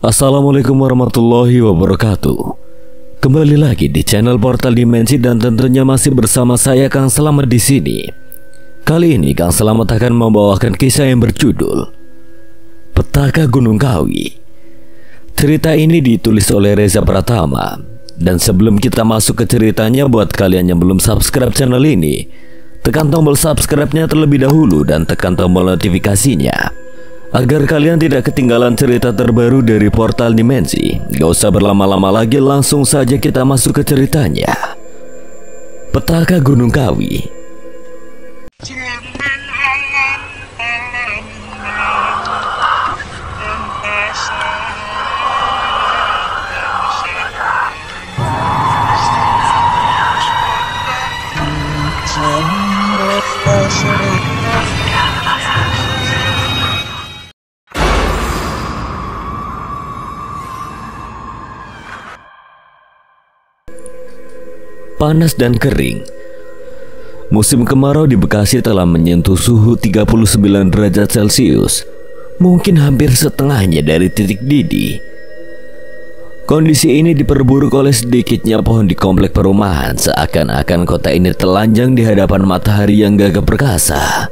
Assalamualaikum warahmatullahi wabarakatuh. Kembali lagi di channel Portal Dimensi dan tentunya masih bersama saya Kang Selamat di sini. Kali ini Kang Selamat akan membawakan kisah yang berjudul Petaka Gunung Kawi. Cerita ini ditulis oleh Reza Pratama. Dan sebelum kita masuk ke ceritanya, buat kalian yang belum subscribe channel ini, tekan tombol subscribe-nya terlebih dahulu dan tekan tombol notifikasinya agar kalian tidak ketinggalan cerita terbaru dari Portal Dimensi. Gak usah berlama-lama lagi, langsung saja kita masuk ke ceritanya. Petaka Gunung Kawi. Panas dan kering. Musim kemarau di Bekasi telah menyentuh suhu 39 derajat Celcius, mungkin hampir setengahnya dari titik didih. Kondisi ini diperburuk oleh sedikitnya pohon di komplek perumahan, seakan-akan kota ini telanjang di hadapan matahari yang gagah perkasa.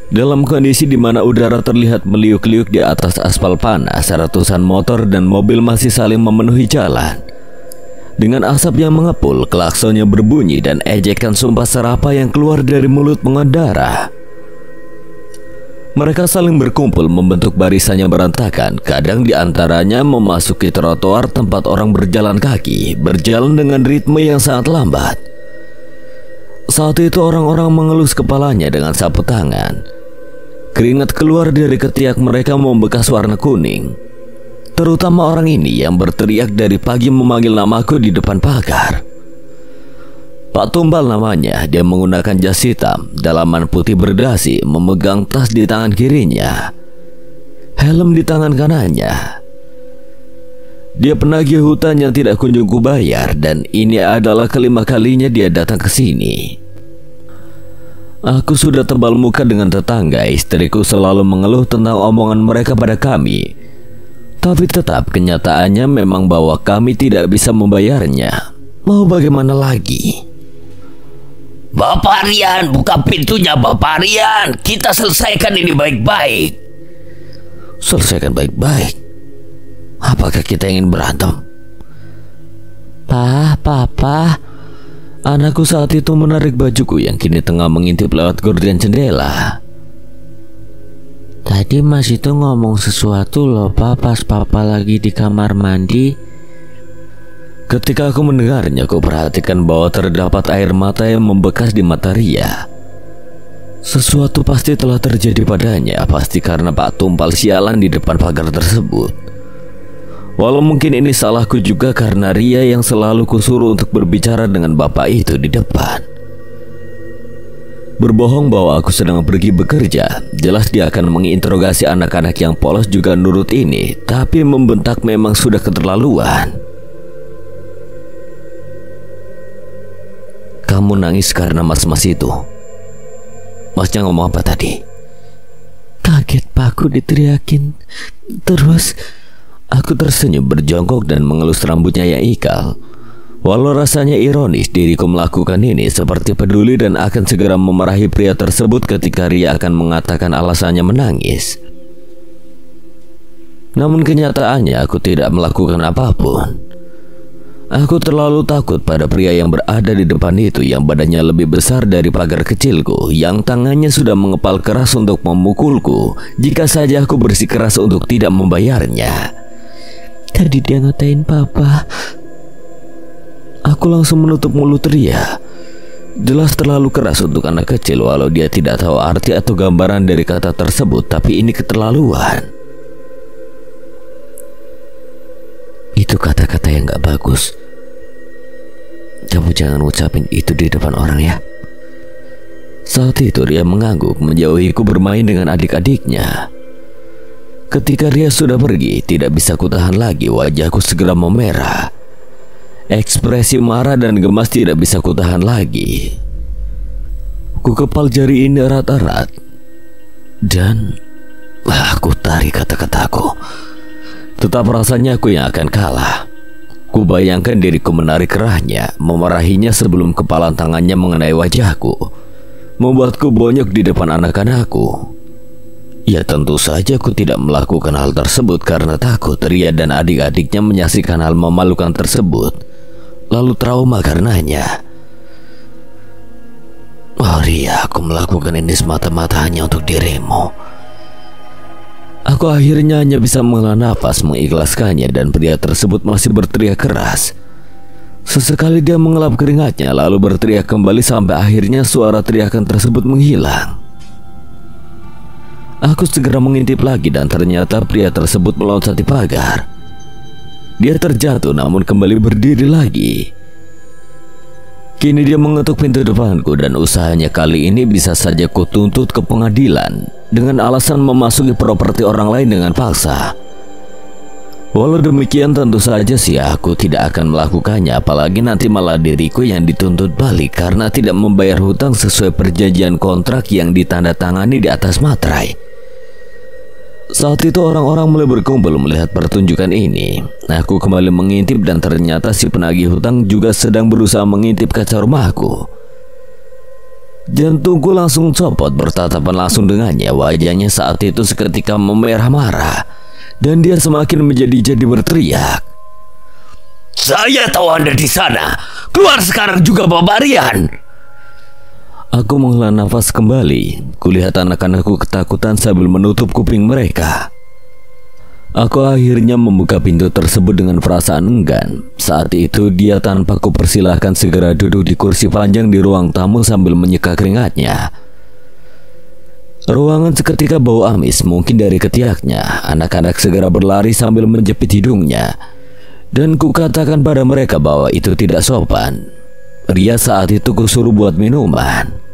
Dalam kondisi di mana udara terlihat meliuk-liuk di atas aspal panas, ratusan motor dan mobil masih saling memenuhi jalan. Dengan asap yang mengepul, klaksonnya berbunyi dan ejekan sumpah serapah yang keluar dari mulut pengendara. Mereka saling berkumpul membentuk barisan yang berantakan. Kadang di antaranya memasuki trotoar tempat orang berjalan kaki, berjalan dengan ritme yang sangat lambat. Saat itu orang-orang mengelus kepalanya dengan sapu tangan. Keringat keluar dari ketiak mereka membekas warna kuning. Terutama orang ini yang berteriak dari pagi memanggil namaku di depan pagar. Pak Tumbal namanya. Dia menggunakan jas hitam, dalaman putih berdasi, memegang tas di tangan kirinya, helm di tangan kanannya. Dia penagih hutan yang tidak kunjung kubayar, dan ini adalah kelima kalinya dia datang ke sini. Aku sudah tebal muka dengan tetangga. Istriku selalu mengeluh tentang omongan mereka pada kami. Tapi tetap kenyataannya memang bahwa kami tidak bisa membayarnya. Mau bagaimana lagi? Bapak Rian, buka pintunya Bapak Rian. Kita selesaikan ini baik-baik. Selesaikan baik-baik? Apakah kita ingin berantem? Papa. Anakku saat itu menarik bajuku yang kini tengah mengintip lewat gorden jendela. Tadi Mas itu ngomong sesuatu loh Pak, pas Papa lagi di kamar mandi. Ketika aku mendengarnya, aku perhatikan bahwa terdapat air mata yang membekas di mata Ria. Sesuatu pasti telah terjadi padanya, pasti karena Pak Tumpal sialan di depan pagar tersebut. Walau mungkin ini salahku juga karena Ria yang selalu kusuruh untuk berbicara dengan bapak itu di depan. Berbohong bahwa aku sedang pergi bekerja. Jelas dia akan menginterogasi anak-anak yang polos juga nurut ini. Tapi membentak memang sudah keterlaluan. Kamu nangis karena mas-mas itu. Masnya ngomong apa tadi? Kaget Pak, aku diteriakin. Terus aku tersenyum berjongkok dan mengelus rambutnya yang ikal. Walau rasanya ironis, diriku melakukan ini seperti peduli dan akan segera memarahi pria tersebut ketika Ria akan mengatakan alasannya menangis. Namun kenyataannya aku tidak melakukan apapun. Aku terlalu takut pada pria yang berada di depan itu, yang badannya lebih besar dari pagar kecilku, yang tangannya sudah mengepal keras untuk memukulku jika saja aku bersikeras untuk tidak membayarnya. Tadi dia ngatain Papa. Aku langsung menutup mulut Ria. Jelas terlalu keras untuk anak kecil, walau dia tidak tahu arti atau gambaran dari kata tersebut. Tapi ini keterlaluan. Itu kata-kata yang gak bagus. Kamu jangan ucapin itu di depan orang ya. Saat itu Ria mengangguk menjauhiku bermain dengan adik-adiknya. Ketika Ria sudah pergi, tidak bisa kutahan lagi, wajahku segera memerah. Ekspresi marah dan gemas tidak bisa kutahan lagi. Ku kepal jari ini erat-erat dan aku tarik kata-kataku. Tetap rasanya aku yang akan kalah. Kubayangkan diriku menarik kerahnya, memarahinya sebelum kepalan tangannya mengenai wajahku, membuatku bonyok di depan anak-anakku. Ya tentu saja aku tidak melakukan hal tersebut karena takut Ria dan adik-adiknya menyaksikan hal memalukan tersebut, lalu trauma karenanya. Oh Ria, aku melakukan ini semata-mata hanya untuk dirimu. Aku akhirnya hanya bisa menghela nafas mengikhlaskannya dan pria tersebut masih berteriak keras. Sesekali dia mengelap keringatnya lalu berteriak kembali sampai akhirnya suara teriakan tersebut menghilang. Aku segera mengintip lagi dan ternyata pria tersebut meloncati pagar. Dia terjatuh namun kembali berdiri lagi. Kini dia mengetuk pintu depanku dan usahanya kali ini bisa saja kutuntut ke pengadilan dengan alasan memasuki properti orang lain dengan paksa. Walau demikian tentu saja sih aku tidak akan melakukannya, apalagi nanti malah diriku yang dituntut balik karena tidak membayar hutang sesuai perjanjian kontrak yang ditandatangani di atas materai. Saat itu orang-orang mulai berkumpul melihat pertunjukan ini. Aku kembali mengintip dan ternyata si penagih hutang juga sedang berusaha mengintip kaca rumahku. Jantungku langsung copot bertatapan langsung dengannya. Wajahnya saat itu seketika memerah marah dan dia semakin menjadi-jadi berteriak. Saya tahu Anda di sana. Keluar sekarang juga Bapak Rian. Aku menghela nafas kembali. Kulihat anak-anakku ketakutan sambil menutup kuping mereka. Aku akhirnya membuka pintu tersebut dengan perasaan enggan. Saat itu dia tanpa kupersilahkan segera duduk di kursi panjang di ruang tamu sambil menyeka keringatnya. Ruangan seketika bau amis mungkin dari ketiaknya. Anak-anak segera berlari sambil menjepit hidungnya. Dan kukatakan pada mereka bahwa itu tidak sopan. Ria saat itu kusuruh buat minuman.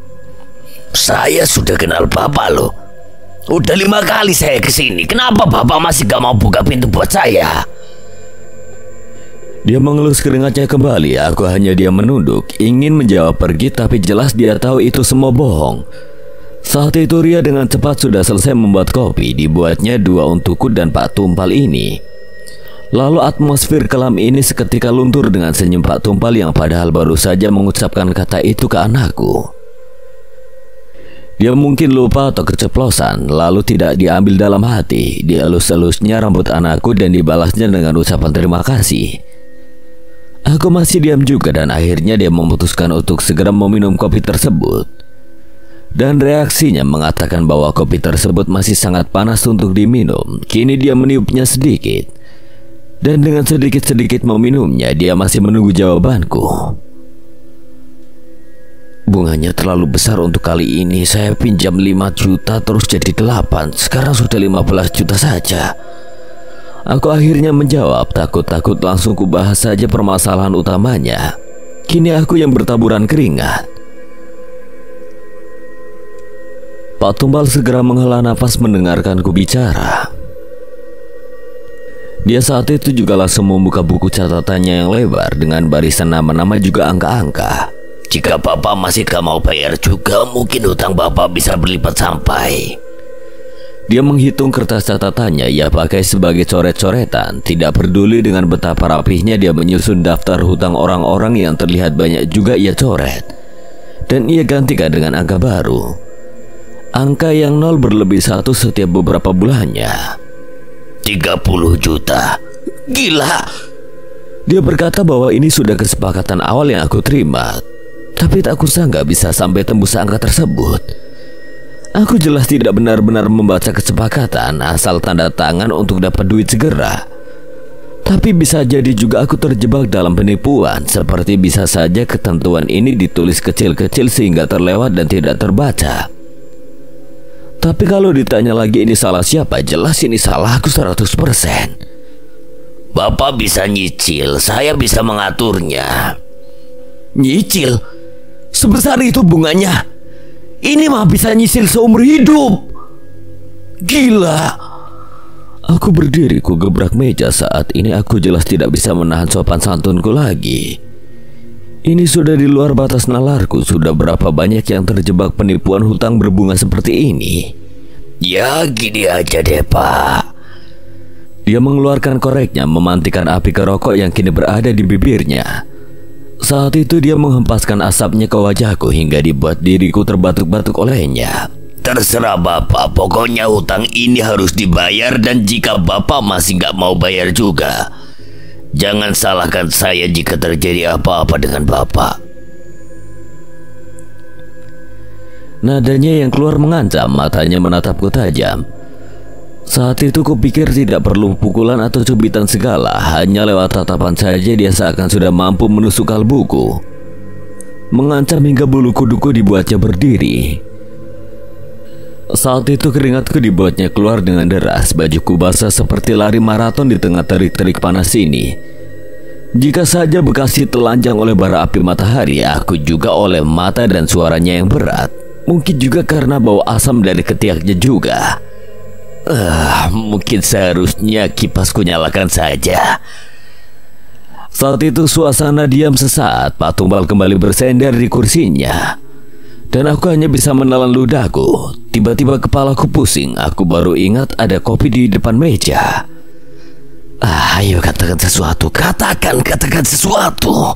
Saya sudah kenal Bapak loh. Udah 5 kali saya kesini. Kenapa Bapak masih gak mau buka pintu buat saya? Dia mengelus keringatnya kembali. Aku hanya diam menunduk, ingin menjawab pergi, tapi jelas dia tahu itu semua bohong. Saat itu Ria dengan cepat sudah selesai membuat kopi. Dibuatnya 2 untukku dan Pak Tumpal ini. Lalu atmosfer kelam ini seketika luntur dengan senyum Pak Tumpal yang padahal baru saja mengucapkan kata itu ke anakku. Dia mungkin lupa atau keceplosan, lalu tidak diambil dalam hati. Dia elus-elusnya rambut anakku dan dibalasnya dengan ucapan terima kasih. Aku masih diam juga dan akhirnya dia memutuskan untuk segera meminum kopi tersebut. Dan reaksinya mengatakan bahwa kopi tersebut masih sangat panas untuk diminum. Kini dia meniupnya sedikit. Dan dengan sedikit-sedikit meminumnya, dia masih menunggu jawabanku. Bunganya terlalu besar untuk kali ini. Saya pinjam 5 juta terus jadi 8. Sekarang sudah 15 juta saja. Aku akhirnya menjawab, takut-takut langsung kubahas saja permasalahan utamanya. Kini aku yang bertaburan keringat. Pak Tumpal segera menghela nafas mendengarkanku bicara. Dia saat itu juga langsung membuka buku catatannya yang lebar dengan barisan nama-nama juga angka-angka. Jika Bapak masih gak mau bayar juga, mungkin hutang Bapak bisa berlipat sampai. Dia menghitung kertas catatannya. Ia pakai sebagai coret-coretan. Tidak peduli dengan betapa rapihnya dia menyusun daftar hutang orang-orang yang terlihat banyak juga ia coret. Dan ia gantikan dengan angka baru. Angka yang 0 berlebih 1 setiap beberapa bulannya. 30 juta. Gila. Dia berkata bahwa ini sudah kesepakatan awal yang aku terima. Tapi tak kusangka bisa sampai tembus angka tersebut. Aku jelas tidak benar-benar membaca kesepakatan, asal tanda tangan untuk dapat duit segera. Tapi bisa jadi juga aku terjebak dalam penipuan. Seperti bisa saja ketentuan ini ditulis kecil-kecil sehingga terlewat dan tidak terbaca. Tapi kalau ditanya lagi ini salah siapa, jelas ini salah aku 100%. Bapak bisa nyicil, saya bisa mengaturnya. Nyicil? Sebesar itu bunganya? Ini mah bisa nyicil seumur hidup. Gila. Aku berdiri, ku gebrak meja. Saat ini aku jelas tidak bisa menahan sopan santunku lagi. Ini sudah di luar batas nalarku. Sudah berapa banyak yang terjebak penipuan hutang berbunga seperti ini? Ya gini aja deh Pak. Dia mengeluarkan koreknya memantikan api ke rokok yang kini berada di bibirnya. Saat itu dia menghempaskan asapnya ke wajahku hingga dibuat diriku terbatuk-batuk olehnya. Terserah Bapak, pokoknya hutang ini harus dibayar, dan jika Bapak masih nggak mau bayar juga, jangan salahkan saya jika terjadi apa-apa dengan Bapak. Nadanya yang keluar mengancam, matanya menatapku tajam. Saat itu kupikir tidak perlu pukulan atau cubitan segala, hanya lewat tatapan saja dia seakan sudah mampu menusuk kalbuku. Mengancam hingga bulu kuduku dibuatnya berdiri. Saat itu keringatku dibuatnya keluar dengan deras, bajuku basah seperti lari maraton di tengah terik-terik panas ini. Jika saja Bekasi telanjang oleh bara api matahari, aku juga oleh mata dan suaranya yang berat. Mungkin juga karena bau asam dari ketiaknya juga. Mungkin seharusnya kipasku nyalakan saja. Saat itu suasana diam sesaat. Pak Tumbal kembali bersender di kursinya, dan aku hanya bisa menelan ludahku. Tiba-tiba kepalaku pusing. Aku baru ingat ada kopi di depan meja. Ayo katakan sesuatu. Katakan sesuatu.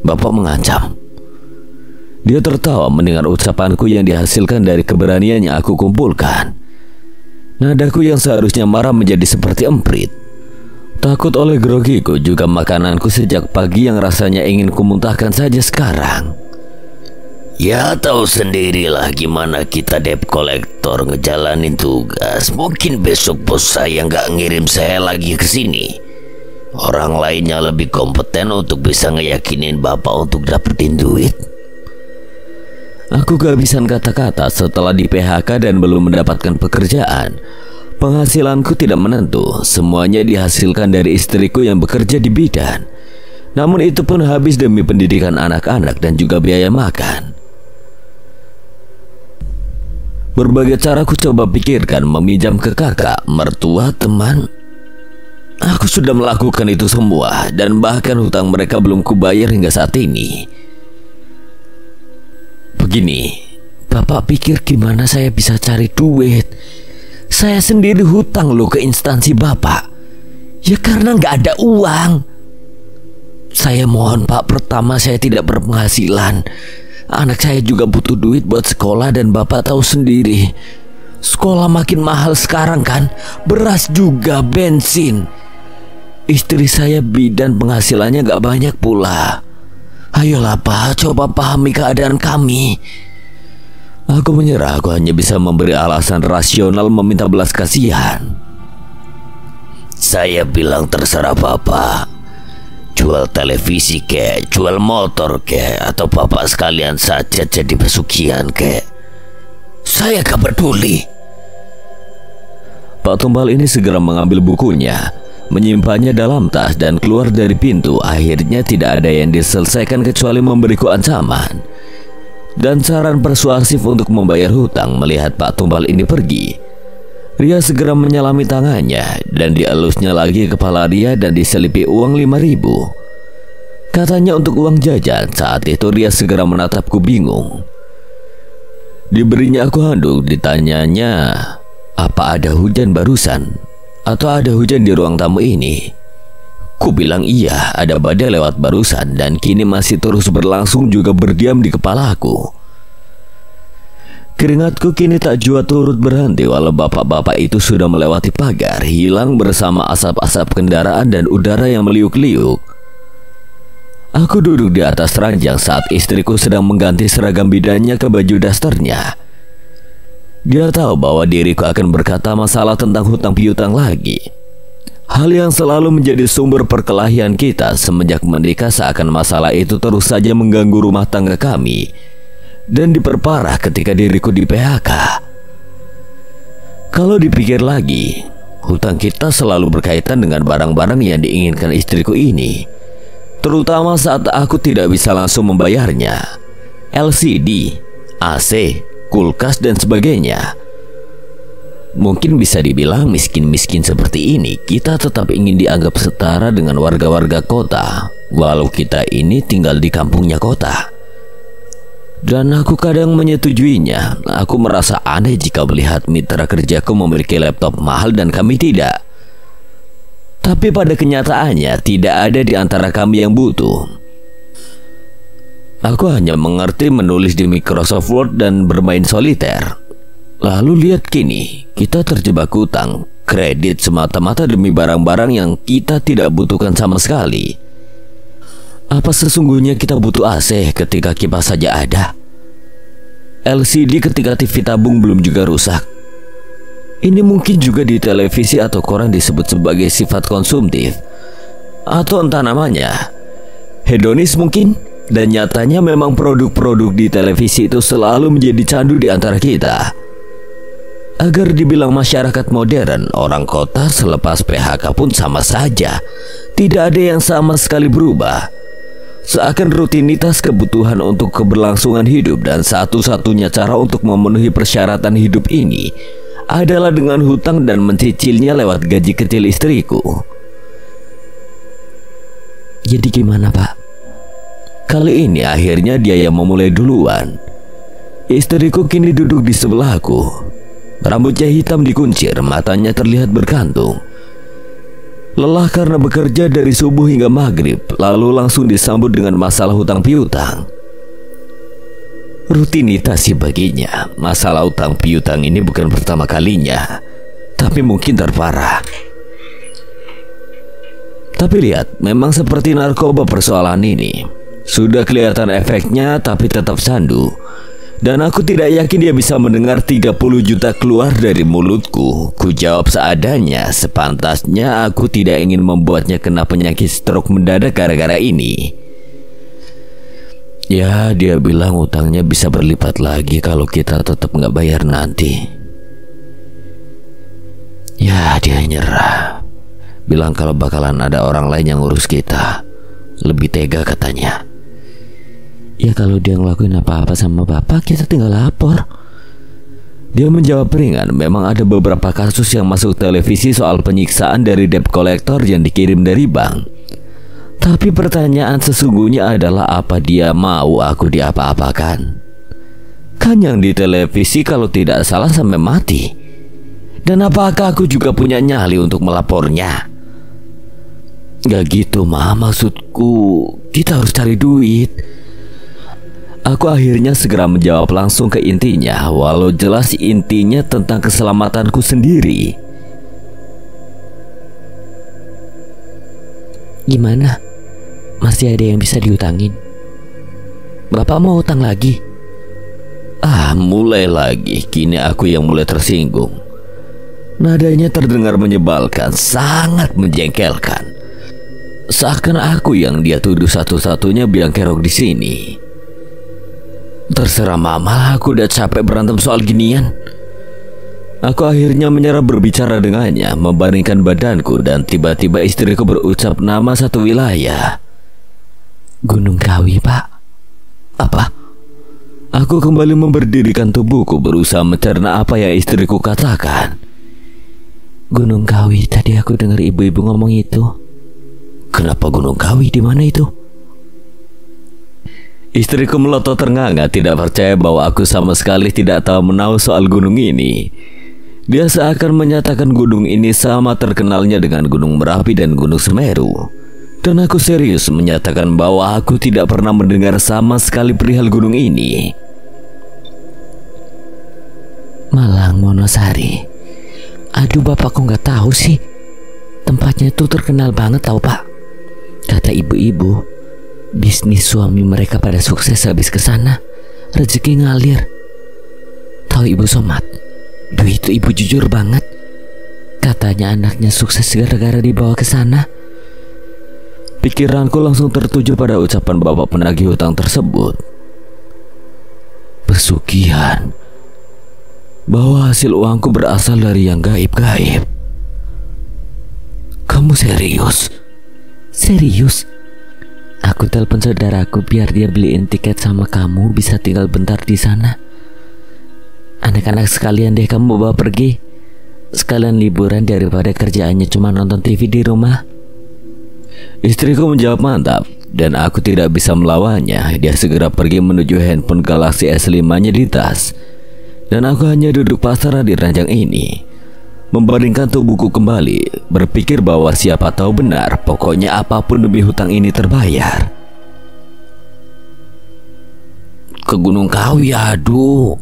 Bapak mengancam. Dia tertawa mendengar ucapanku yang dihasilkan dari keberanian yang aku kumpulkan. Nadaku yang seharusnya marah menjadi seperti emprit. Takut oleh grogiku, juga makananku sejak pagi yang rasanya ingin kumuntahkan saja sekarang. Ya tahu sendirilah gimana kita debt collector ngejalanin tugas. Mungkin besok bos saya nggak ngirim saya lagi ke sini. Orang lainnya lebih kompeten untuk bisa ngeyakinin Bapak untuk dapetin duit. Aku kehabisan kata-kata setelah di PHK dan belum mendapatkan pekerjaan. Penghasilanku tidak menentu. Semuanya dihasilkan dari istriku yang bekerja di bidan. Namun itu pun habis demi pendidikan anak-anak dan juga biaya makan. Berbagai cara aku coba pikirkan, meminjam ke kakak, mertua, teman. Aku sudah melakukan itu semua, dan bahkan hutang mereka belum kubayar hingga saat ini. Begini, Bapak pikir gimana saya bisa cari duit? Saya sendiri hutang loh ke instansi Bapak. Ya karena nggak ada uang. Saya mohon Pak, pertama saya tidak berpenghasilan. Anak saya juga butuh duit buat sekolah, dan Bapak tahu sendiri, sekolah makin mahal sekarang kan. Beras juga, bensin. Istri saya bidan, penghasilannya nggak banyak pula. Ayolah Pak, coba pahami keadaan kami. Aku menyerah. Aku hanya bisa memberi alasan rasional meminta belas kasihan. Saya bilang terserah Bapak. Jual televisi kek, jual motor kek, atau Bapak sekalian saja jadi pesugihan kek. Saya gak peduli. Pak Tumbal ini segera mengambil bukunya, menyimpannya dalam tas dan keluar dari pintu. Akhirnya tidak ada yang diselesaikan kecuali memberiku ancaman dan saran persuasif untuk membayar hutang. Melihat Pak Tumbal ini pergi, Ria segera menyelami tangannya dan dielusnya lagi kepala Ria dan diselipi uang 5.000. Katanya untuk uang jajan. Saat itu Ria segera menatapku bingung. Diberinya aku handuk, ditanyanya, apa ada hujan barusan? Atau ada hujan di ruang tamu ini? Ku bilang iya, ada badai lewat barusan dan kini masih terus berlangsung juga berdiam di kepalaku. Keringatku kini tak jua turut berhenti walau bapak-bapak itu sudah melewati pagar, hilang bersama asap-asap kendaraan dan udara yang meliuk-liuk. Aku duduk di atas ranjang saat istriku sedang mengganti seragam bidannya ke baju dasternya. Dia tahu bahwa diriku akan berkata masalah tentang hutang piutang lagi. Hal yang selalu menjadi sumber perkelahian kita semenjak menikah, seakan masalah itu terus saja mengganggu rumah tangga kami dan diperparah ketika diriku di PHK. Kalau dipikir lagi, hutang kita selalu berkaitan dengan barang-barang yang diinginkan istriku ini, terutama saat aku tidak bisa langsung membayarnya. LCD, AC, kulkas dan sebagainya. Mungkin bisa dibilang miskin-miskin seperti ini, kita tetap ingin dianggap setara dengan warga-warga kota, walau kita ini tinggal di kampungnya kota. Dan aku kadang menyetujuinya. Aku merasa aneh jika melihat mitra kerjaku memiliki laptop mahal dan kami tidak. Tapi pada kenyataannya tidak ada di antara kami yang butuh. Aku hanya mengerti menulis di Microsoft Word dan bermain soliter. Lalu lihat kini, kita terjebak hutang kredit semata-mata demi barang-barang yang kita tidak butuhkan sama sekali. Apa sesungguhnya kita butuh AC ketika kipas saja ada? LCD ketika TV tabung belum juga rusak? Ini mungkin juga di televisi atau koran disebut sebagai sifat konsumtif. Atau entah namanya, hedonis mungkin? Dan nyatanya memang produk-produk di televisi itu selalu menjadi candu di antara kita. Agar dibilang masyarakat modern, orang kota selepas PHK pun sama saja. Tidak ada yang sama sekali berubah. Seakan rutinitas kebutuhan untuk keberlangsungan hidup dan satu-satunya cara untuk memenuhi persyaratan hidup ini adalah dengan hutang dan mencicilnya lewat gaji kecil istriku. Jadi gimana, Pak? Kali ini akhirnya dia yang memulai duluan. Istriku kini duduk di sebelahku. Rambutnya hitam dikuncir, matanya terlihat berkantung. Lelah karena bekerja dari subuh hingga maghrib, lalu langsung disambut dengan masalah hutang piutang. Rutinitas sih baginya. Masalah hutang piutang ini bukan pertama kalinya, tapi mungkin terparah. Tapi lihat, memang seperti narkoba persoalan ini. Sudah kelihatan efeknya tapi tetap sandu. Dan aku tidak yakin dia bisa mendengar 30 juta keluar dari mulutku. Ku jawab seadanya, sepantasnya aku tidak ingin membuatnya kena penyakit stroke mendadak gara-gara ini. Ya, dia bilang utangnya bisa berlipat lagi kalau kita tetap nggak bayar nanti. Ya, dia nyerah. Bilang kalau bakalan ada orang lain yang ngurus kita. Lebih tega katanya. Ya kalau dia ngelakuin apa-apa sama bapak, kita tinggal lapor. Dia menjawab ringan. Memang ada beberapa kasus yang masuk televisi soal penyiksaan dari debt collector yang dikirim dari bank. Tapi pertanyaan sesungguhnya adalah apa dia mau aku diapa-apakan? Kan yang di televisi kalau tidak salah sampai mati. Dan apakah aku juga punya nyali untuk melapornya? Gak gitu, Ma. Maksudku kita harus cari duit. Aku akhirnya segera menjawab langsung ke intinya, walau jelas intinya tentang keselamatanku sendiri. Gimana? Masih ada yang bisa diutangin? Bapak mau utang lagi? Mulai lagi. Kini aku yang mulai tersinggung. Nadanya terdengar menyebalkan, sangat menjengkelkan. Seakan aku yang dia tuduh satu-satunya biang kerok di sini. Terserah Mama, aku udah capek berantem soal ginian. Aku akhirnya menyerah berbicara dengannya, membaringkan badanku, dan tiba-tiba istriku berucap nama satu wilayah. Gunung Kawi, Pak. Apa? Aku kembali memberdirikan tubuhku, berusaha mencerna apa yang istriku katakan. Gunung Kawi, tadi aku dengar ibu-ibu ngomong itu. Kenapa Gunung Kawi? Di mana itu? Istriku melotot ternganga, tidak percaya bahwa aku sama sekali tidak tahu menahu soal gunung ini. Dia seakan menyatakan gunung ini sama terkenalnya dengan Gunung Merapi dan Gunung Semeru. Dan aku serius menyatakan bahwa aku tidak pernah mendengar sama sekali perihal gunung ini. Malang, Wonosari. Aduh, Bapak kok nggak tahu sih? Tempatnya itu terkenal banget tahu, Pak. Kata ibu-ibu, bisnis suami mereka pada sukses habis ke sana, rezeki ngalir. Tahu Ibu Somad? Duh, itu ibu jujur banget. Katanya anaknya sukses gara-gara dibawa ke sana. Pikiranku langsung tertuju pada ucapan bapak penagih hutang tersebut. Pesugihan. Bahwa hasil uangku berasal dari yang gaib-gaib. Kamu serius? Serius? Aku telepon saudaraku biar dia beliin tiket sama kamu, bisa tinggal bentar di sana. Anak-anak sekalian deh kamu bawa pergi. Sekalian liburan daripada kerjaannya cuma nonton TV di rumah. Istriku menjawab mantap. dan aku tidak bisa melawannya. Dia segera pergi menuju handphone Galaxy S5-nya di tas, dan aku hanya duduk pasrah di ranjang ini, membaringkan tubuhku kembali, berpikir bahwa siapa tahu benar, pokoknya apapun demi hutang ini terbayar. Ke Gunung Kawi, aduh.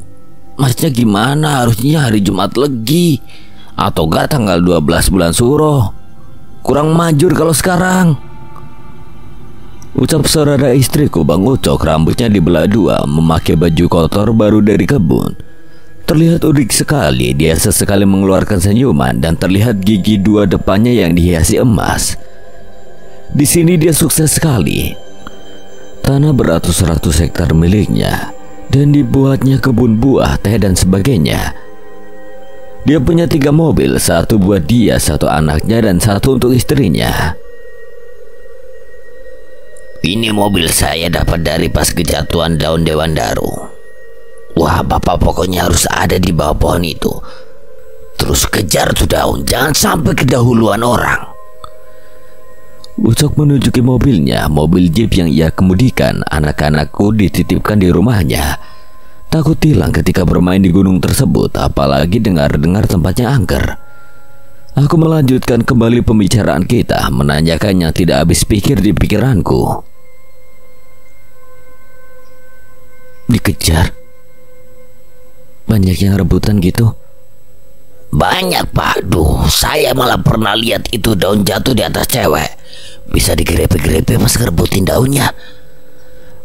Masnya gimana? Harusnya hari Jumat Legi, atau gak tanggal 12 bulan Suro. Kurang majur kalau sekarang, ucap saudara istriku, Bang Ucok. Rambutnya dibelah dua, memakai baju kotor baru dari kebun. Terlihat udik sekali. Dia sesekali mengeluarkan senyuman dan terlihat gigi dua depannya yang dihiasi emas. Di sini dia sukses sekali. Tanah beratus-ratus hektar miliknya, dan dibuatnya kebun buah, teh, dan sebagainya. Dia punya 3 mobil, 1 buat dia, 1 anaknya, dan 1 untuk istrinya. ini mobil saya dapat dari pas kejatuhan daun Dewan Daru. Wah, bapak pokoknya harus ada di bawah pohon itu. Terus kejar tuh daun, jangan sampai kedahuluan orang. Ucok menunjuki mobilnya, mobil jeep yang ia kemudikan. Anak-anakku dititipkan di rumahnya. Takut hilang ketika bermain di gunung tersebut, apalagi dengar-dengar tempatnya angker. Aku melanjutkan kembali pembicaraan kita, menanyakan yang tidak habis pikir di pikiranku. Dikejar? Banyak yang rebutan gitu? Banyak, Pak. Duh, saya malah pernah lihat itu daun jatuh di atas cewek. Bisa digrepe-grepe pas ngerebutin daunnya.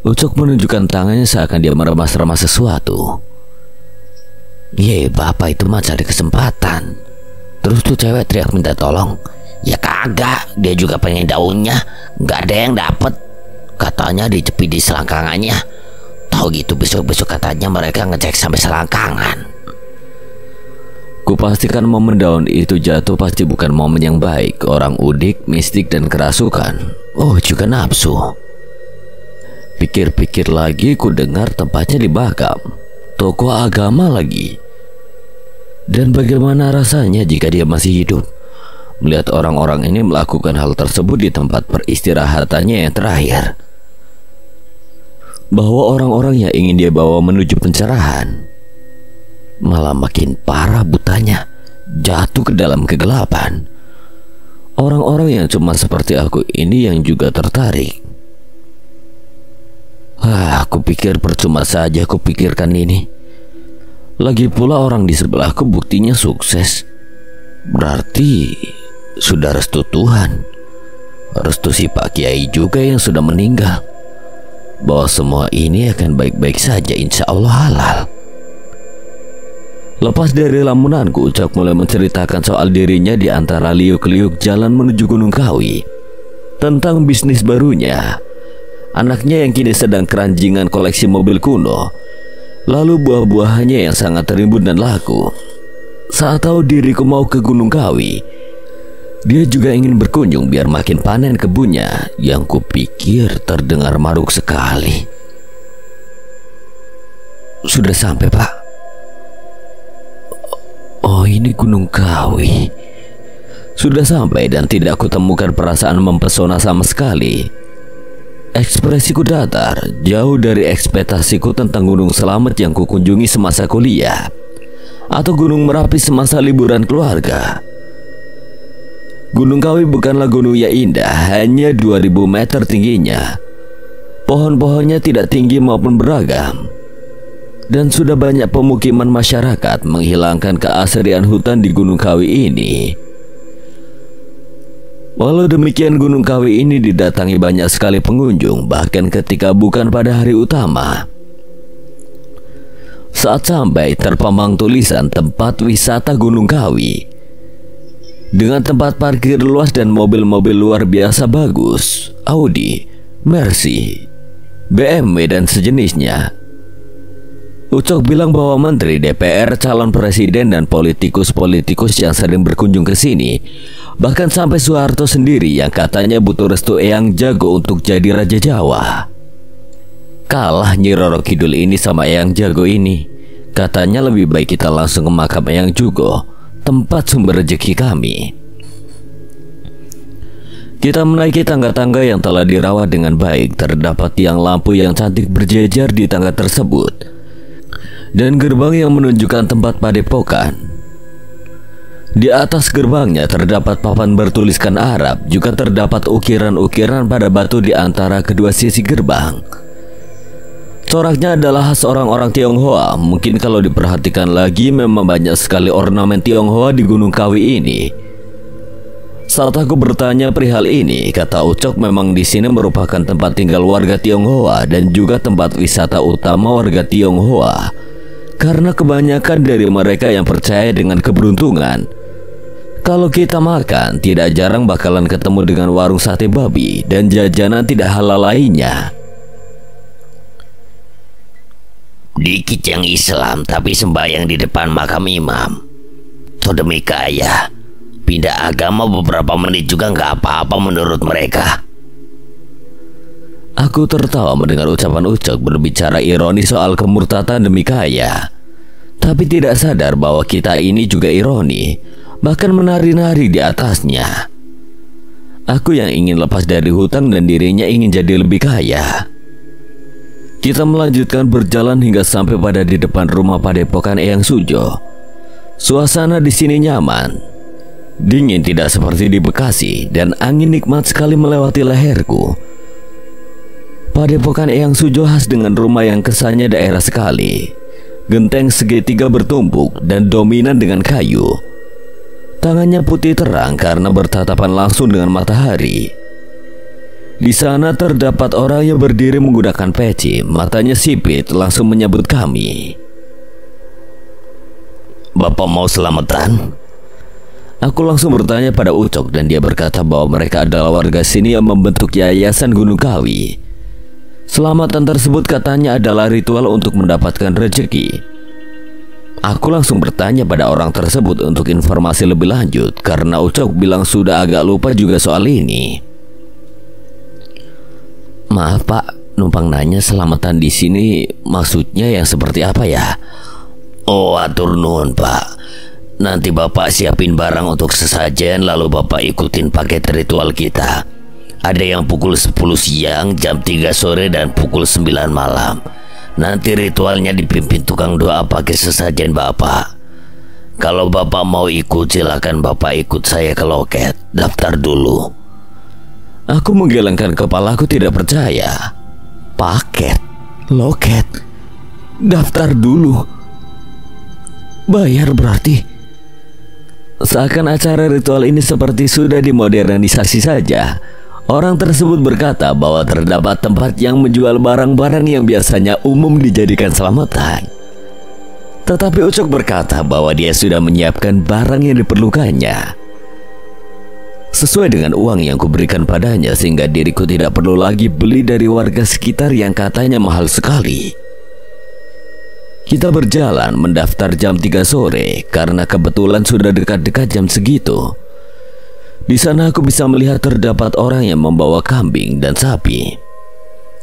Ucok menunjukkan tangannya seakan dia meremas-remas sesuatu. Ye, bapak itu mah cari kesempatan. Terus tuh cewek teriak minta tolong. Ya kagak, dia juga pengen daunnya. Gak ada yang dapet. Katanya dicepit di selangkangannya. Tahu gitu besok-besok katanya mereka ngecek sampai selangkangan. Kupastikan momen daun itu jatuh pasti bukan momen yang baik. Orang udik, mistik, dan kerasukan. Oh, juga nafsu. Pikir-pikir lagi, ku dengar tempatnya dibakar. Toko agama lagi. Dan bagaimana rasanya jika dia masih hidup? Melihat orang-orang ini melakukan hal tersebut di tempat peristirahatannya yang terakhir. Bahwa orang-orang yang ingin dia bawa menuju pencerahan malah makin parah butanya, jatuh ke dalam kegelapan. Orang-orang yang cuma seperti aku ini yang juga tertarik. Aku pikir percuma saja aku pikirkan ini. Lagi pula orang di sebelahku buktinya sukses. Berarti sudah restu Tuhan, restu si Pak Kiai juga yang sudah meninggal, bahwa semua ini akan baik-baik saja, insya Allah halal. Lepas dari lamunanku, Ucok mulai menceritakan soal dirinya di antara liuk-liuk jalan menuju Gunung Kawi, tentang bisnis barunya, anaknya yang kini sedang keranjingan koleksi mobil kuno, lalu buah-buahannya yang sangat rimbun dan laku. Saat tahu diriku mau ke Gunung Kawi, dia juga ingin berkunjung biar makin panen kebunnya yang kupikir terdengar maruk sekali. Sudah sampai, Pak. Oh, ini Gunung Kawi. Sudah sampai dan tidak kutemukan perasaan mempesona sama sekali. Ekspresiku datar, jauh dari ekspektasiku tentang Gunung Selamet yang kukunjungi semasa kuliah, atau Gunung Merapi semasa liburan keluarga. Gunung Kawi bukanlah gunung yang indah, hanya 2000 meter tingginya. Pohon-pohonnya tidak tinggi maupun beragam, dan sudah banyak pemukiman masyarakat menghilangkan keasrian hutan di Gunung Kawi ini. Walau demikian, Gunung Kawi ini didatangi banyak sekali pengunjung, bahkan ketika bukan pada hari utama. Saat sampai, terpampang tulisan tempat wisata Gunung Kawi, dengan tempat parkir luas dan mobil-mobil luar biasa bagus, Audi, Mercy, BMW, dan sejenisnya. Ucok bilang bahwa menteri, DPR, calon presiden, dan politikus-politikus yang sering berkunjung ke sini, bahkan sampai Soeharto sendiri yang katanya butuh restu Eyang Jago untuk jadi Raja Jawa. Kalah Nyi Roro Kidul ini sama Eyang Jago ini. Katanya lebih baik kita langsung ke makam Eyang Jugo, tempat sumber rezeki kami. Kita menaiki tangga-tangga yang telah dirawat dengan baik. Terdapat tiang lampu yang cantik berjejer di tangga tersebut, dan gerbang yang menunjukkan tempat padepokan. Di atas gerbangnya terdapat papan bertuliskan Arab. Juga terdapat ukiran-ukiran pada batu di antara kedua sisi gerbang. Coraknya adalah khas orang-orang Tionghoa. Mungkin kalau diperhatikan lagi, memang banyak sekali ornamen Tionghoa di Gunung Kawi ini. Saat aku bertanya perihal ini, kata Ucok, memang di sini merupakan tempat tinggal warga Tionghoa dan juga tempat wisata utama warga Tionghoa. Karena kebanyakan dari mereka yang percaya dengan keberuntungan. Kalau kita makan, tidak jarang bakalan ketemu dengan warung sate babi dan jajanan tidak halal lainnya. Dikit yang Islam tapi sembahyang di depan makam imam. Toh demi kaya. Pindah agama beberapa menit juga nggak apa-apa menurut mereka. Aku tertawa mendengar ucapan Ucok berbicara ironis soal kemurtatan demi kaya. Tapi tidak sadar bahwa kita ini juga ironi, bahkan menari-nari di atasnya. Aku yang ingin lepas dari hutang dan dirinya ingin jadi lebih kaya. Kita melanjutkan berjalan hingga sampai pada di depan rumah padepokan Eyang Sujo. Suasana di sini nyaman. Dingin tidak seperti di Bekasi dan angin nikmat sekali melewati leherku. Padepokan Eyang Sujo khas dengan rumah yang kesannya daerah sekali. Genteng segitiga bertumpuk dan dominan dengan kayu. Tangannya putih terang karena bertatapan langsung dengan matahari. Di sana terdapat orang yang berdiri menggunakan peci, matanya sipit langsung menyambut kami. Bapak mau selamatan? Aku langsung bertanya pada Ucok dan dia berkata bahwa mereka adalah warga sini yang membentuk Yayasan Gunung Kawi. Selamatan tersebut katanya adalah ritual untuk mendapatkan rezeki. Aku langsung bertanya pada orang tersebut untuk informasi lebih lanjut karena Ucok bilang sudah agak lupa juga soal ini. Maaf Pak, numpang nanya selamatan di sini maksudnya yang seperti apa ya? Oh, atur nuhun Pak. Nanti Bapak siapin barang untuk sesajen lalu Bapak ikutin paket ritual kita. Ada yang pukul 10 siang, jam 3 sore, dan pukul 9 malam. Nanti ritualnya dipimpin tukang doa pakai sesajen Bapak. Kalau Bapak mau ikut, silakan Bapak ikut saya ke loket. Daftar dulu. Aku menggelengkan kepala, aku tidak percaya. Paket? Loket? Daftar dulu? Bayar berarti? Seakan acara ritual ini seperti sudah dimodernisasi saja. Orang tersebut berkata bahwa terdapat tempat yang menjual barang-barang yang biasanya umum dijadikan selamatan. Tetapi Ucok berkata bahwa dia sudah menyiapkan barang yang diperlukannya. Sesuai dengan uang yang kuberikan padanya sehingga diriku tidak perlu lagi beli dari warga sekitar yang katanya mahal sekali. Kita berjalan mendaftar jam 3 sore karena kebetulan sudah dekat-dekat jam segitu. Di sana aku bisa melihat terdapat orang yang membawa kambing dan sapi.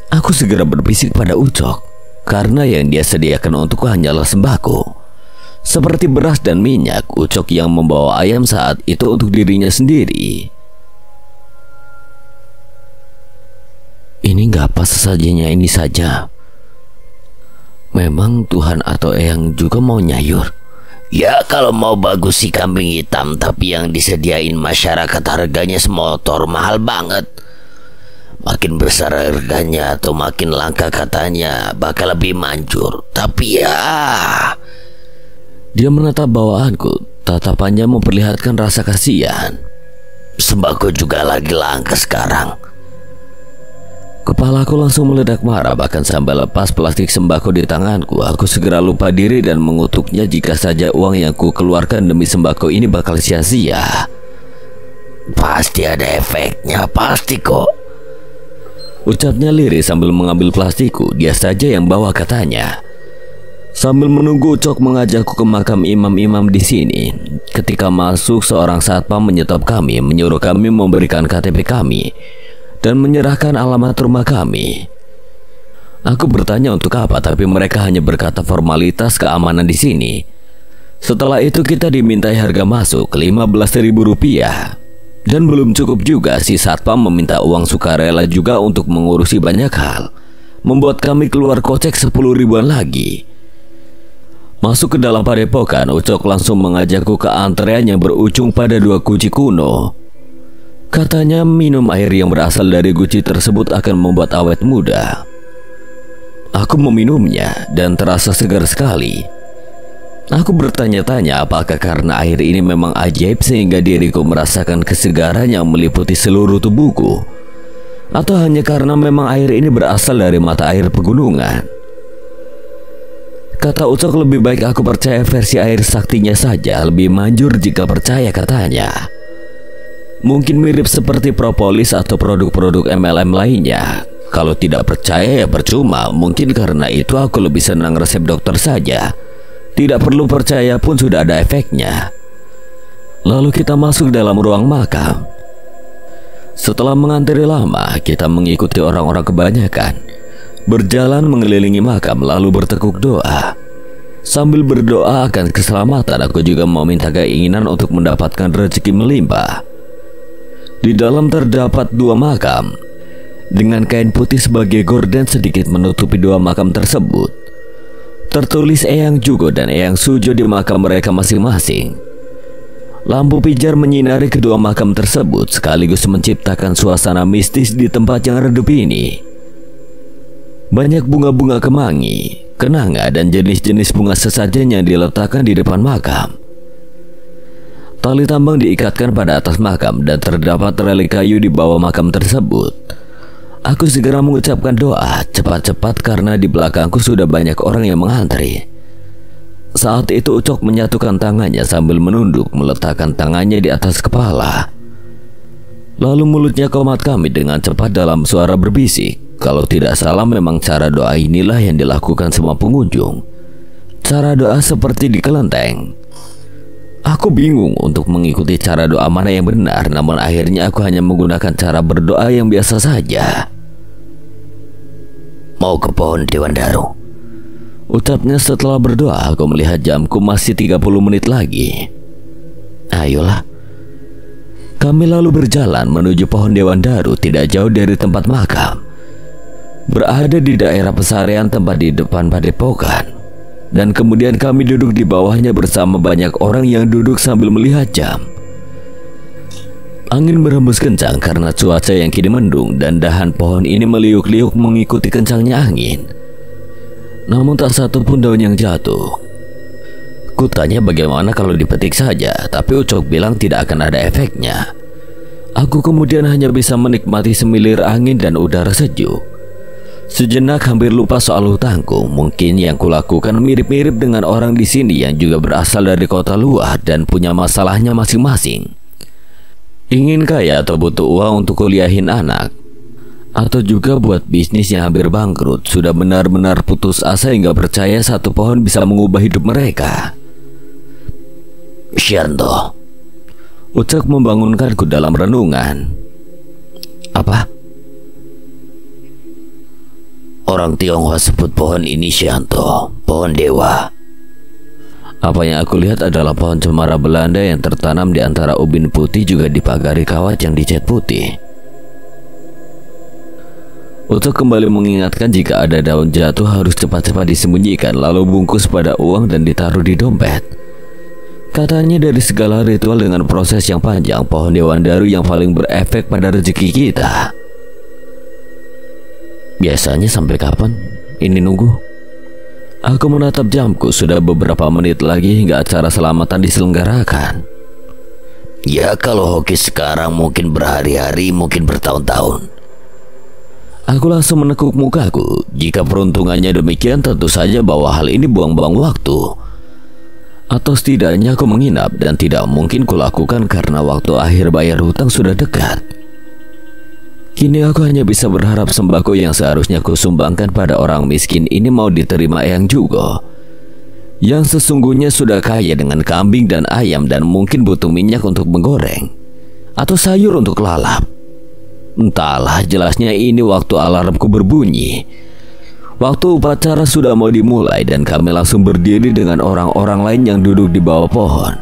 Aku segera berbisik pada Ucok karena yang dia sediakan untukku hanyalah sembako. Seperti beras dan minyak, Ucok yang membawa ayam saat itu untuk dirinya sendiri. Ini gak pas sesajinya ini saja. Memang Tuhan atau Eyang juga mau nyayur? Ya kalau mau bagus sih kambing hitam, tapi yang disediain masyarakat harganya semotor, mahal banget. Makin besar harganya atau makin langka katanya bakal lebih manjur. Tapi ya... Dia menatap bawaanku, tatapannya memperlihatkan rasa kasihan. Sembako juga lagi langka sekarang. Kepalaku langsung meledak marah, bahkan sampai lepas plastik sembako di tanganku. Aku segera lupa diri dan mengutuknya jika saja uang yang ku keluarkan demi sembako ini bakal sia-sia. Pasti ada efeknya, pasti kok. Ucapnya lirih sambil mengambil plastikku. Dia saja yang bawa katanya. Sambil menunggu Ucok mengajakku ke makam imam-imam di sini. Ketika masuk, seorang satpam menyetop kami, menyuruh kami memberikan KTP kami dan menyerahkan alamat rumah kami. Aku bertanya untuk apa, tapi mereka hanya berkata formalitas keamanan di sini. Setelah itu kita dimintai harga masuk Rp15.000. Dan belum cukup juga, si satpam meminta uang sukarela juga untuk mengurusi banyak hal, membuat kami keluar kocek 10 ribuan lagi. Masuk ke dalam padepokan, Ucok langsung mengajakku ke antrean yang berujung pada 2 guci kuno. Katanya minum air yang berasal dari guci tersebut akan membuat awet muda. Aku meminumnya dan terasa segar sekali. Aku bertanya-tanya apakah karena air ini memang ajaib sehingga diriku merasakan kesegaran yang meliputi seluruh tubuhku, atau hanya karena memang air ini berasal dari mata air pegunungan. Kata Ucok lebih baik aku percaya versi air saktinya saja, lebih manjur jika percaya katanya. Mungkin mirip seperti propolis atau produk-produk MLM lainnya. Kalau tidak percaya ya percuma, mungkin karena itu aku lebih senang resep dokter saja. Tidak perlu percaya pun sudah ada efeknya. Lalu kita masuk dalam ruang makam. Setelah mengantri lama, kita mengikuti orang-orang kebanyakan, berjalan mengelilingi makam lalu bertekuk doa. Sambil berdoa akan keselamatan, aku juga meminta keinginan untuk mendapatkan rezeki melimpah. Di dalam terdapat 2 makam dengan kain putih sebagai gorden sedikit menutupi 2 makam tersebut. Tertulis Eyang Jugo dan Eyang Sujo di makam mereka masing-masing. Lampu pijar menyinari kedua makam tersebut sekaligus menciptakan suasana mistis di tempat yang redup ini. Banyak bunga-bunga kemangi, kenanga, dan jenis-jenis bunga sesajen yang diletakkan di depan makam. Tali tambang diikatkan pada atas makam dan terdapat relik kayu di bawah makam tersebut. Aku segera mengucapkan doa cepat-cepat karena di belakangku sudah banyak orang yang mengantri. Saat itu Ucok menyatukan tangannya sambil menunduk meletakkan tangannya di atas kepala. Lalu mulutnya komat kami dengan cepat dalam suara berbisik. Kalau tidak salah memang cara doa inilah yang dilakukan semua pengunjung. Cara doa seperti di kelenteng. Aku bingung untuk mengikuti cara doa mana yang benar, namun akhirnya aku hanya menggunakan cara berdoa yang biasa saja. Mau ke pohon Dewan Daru? Ucapnya setelah berdoa. Aku melihat jamku masih 30 menit lagi. Ayolah. Kami lalu berjalan menuju pohon Dewan Daru tidak jauh dari tempat makam. Berada di daerah pesarian tempat di depan padepokan. Dan kemudian kami duduk di bawahnya bersama banyak orang yang duduk sambil melihat jam. Angin berhembus kencang karena cuaca yang kini mendung dan dahan pohon ini meliuk-liuk mengikuti kencangnya angin. Namun tak satu pun daun yang jatuh. Kutanya bagaimana kalau dipetik saja, tapi Ucok bilang tidak akan ada efeknya. Aku kemudian hanya bisa menikmati semilir angin dan udara sejuk. Sejenak hampir lupa soal hutangku. Mungkin yang kulakukan mirip-mirip dengan orang di sini yang juga berasal dari kota luar dan punya masalahnya masing-masing. Ingin kaya atau butuh uang untuk kuliahin anak, atau juga buat bisnis yang hampir bangkrut, sudah benar-benar putus asa hingga percaya satu pohon bisa mengubah hidup mereka. Syanto, Ucok membangunkanku dalam renungan. Apa? Orang Tionghoa sebut pohon ini Syanto, pohon dewa. Apa yang aku lihat adalah pohon cemara Belanda yang tertanam di antara ubin putih juga dipagari kawat yang dicat putih. Ucok kembali mengingatkan jika ada daun jatuh harus cepat-cepat disembunyikan lalu bungkus pada uang dan ditaruh di dompet. Katanya dari segala ritual dengan proses yang panjang, pohon Dewan Daru yang paling berefek pada rezeki kita. Biasanya sampai kapan ini nunggu? Aku menatap jamku, sudah beberapa menit lagi hingga acara selamatan diselenggarakan. Ya kalau hoki sekarang mungkin berhari-hari, mungkin bertahun-tahun. Aku langsung menekuk mukaku. Jika peruntungannya demikian, tentu saja bahwa hal ini buang-buang waktu. Atau setidaknya aku menginap dan tidak mungkin kulakukan karena waktu akhir bayar hutang sudah dekat. Kini aku hanya bisa berharap sembako yang seharusnya kusumbangkan pada orang miskin ini mau diterima Eyang Jugo, yang sesungguhnya sudah kaya dengan kambing dan ayam dan mungkin butuh minyak untuk menggoreng atau sayur untuk lalap. Entahlah, jelasnya ini waktu alarmku berbunyi. Waktu upacara sudah mau dimulai dan kami langsung berdiri dengan orang-orang lain yang duduk di bawah pohon,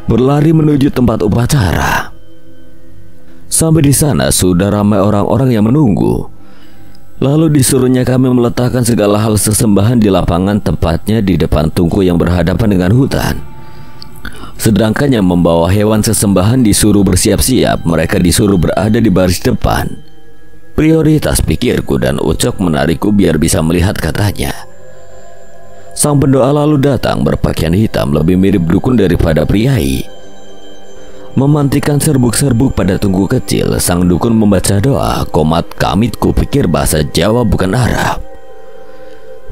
berlari menuju tempat upacara. Sampai di sana sudah ramai orang-orang yang menunggu. Lalu disuruhnya kami meletakkan segala hal sesembahan di lapangan, tepatnya di depan tungku yang berhadapan dengan hutan. Sedangkan yang membawa hewan sesembahan disuruh bersiap-siap, mereka disuruh berada di baris depan. Prioritas pikirku dan Ucok menarikku biar bisa melihat, katanya. Sang pendoa lalu datang berpakaian hitam, lebih mirip dukun daripada priai. Memantikan serbuk-serbuk pada tungku kecil, sang dukun membaca doa, komat kamit, kupikir bahasa Jawa bukan Arab.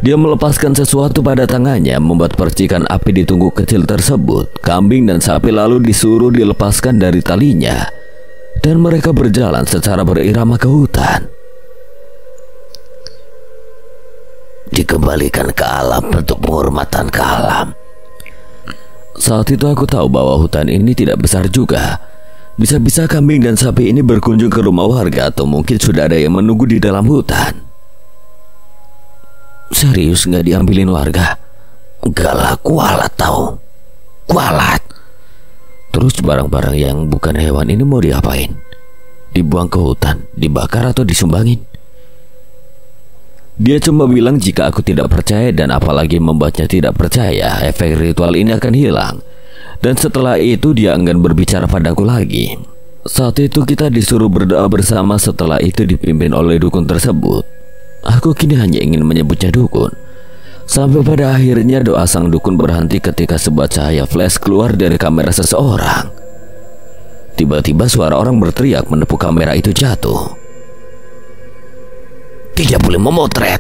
Dia melepaskan sesuatu pada tangannya, membuat percikan api di tungku kecil tersebut. Kambing dan sapi lalu disuruh dilepaskan dari talinya, dan mereka berjalan secara berirama ke hutan. Dikembalikan ke alam untuk penghormatan ke alam. Saat itu aku tahu bahwa hutan ini tidak besar juga. Bisa-bisa kambing dan sapi ini berkunjung ke rumah warga, atau mungkin sudah ada yang menunggu di dalam hutan. Serius nggak diambilin warga? Enggak lah, kualat tahu. Kualat. Terus barang-barang yang bukan hewan ini mau diapain? Dibuang ke hutan, dibakar atau disumbangin? Dia cuma bilang jika aku tidak percaya, dan apalagi membuatnya tidak percaya, efek ritual ini akan hilang. Dan setelah itu dia enggan berbicara padaku lagi. Saat itu kita disuruh berdoa bersama, setelah itu dipimpin oleh dukun tersebut. Aku kini hanya ingin menyebutnya dukun. Sampai pada akhirnya doa sang dukun berhenti ketika sebuah cahaya flash keluar dari kamera seseorang. Tiba-tiba suara orang berteriak menepuk kamera itu jatuh. Tidak boleh memotret.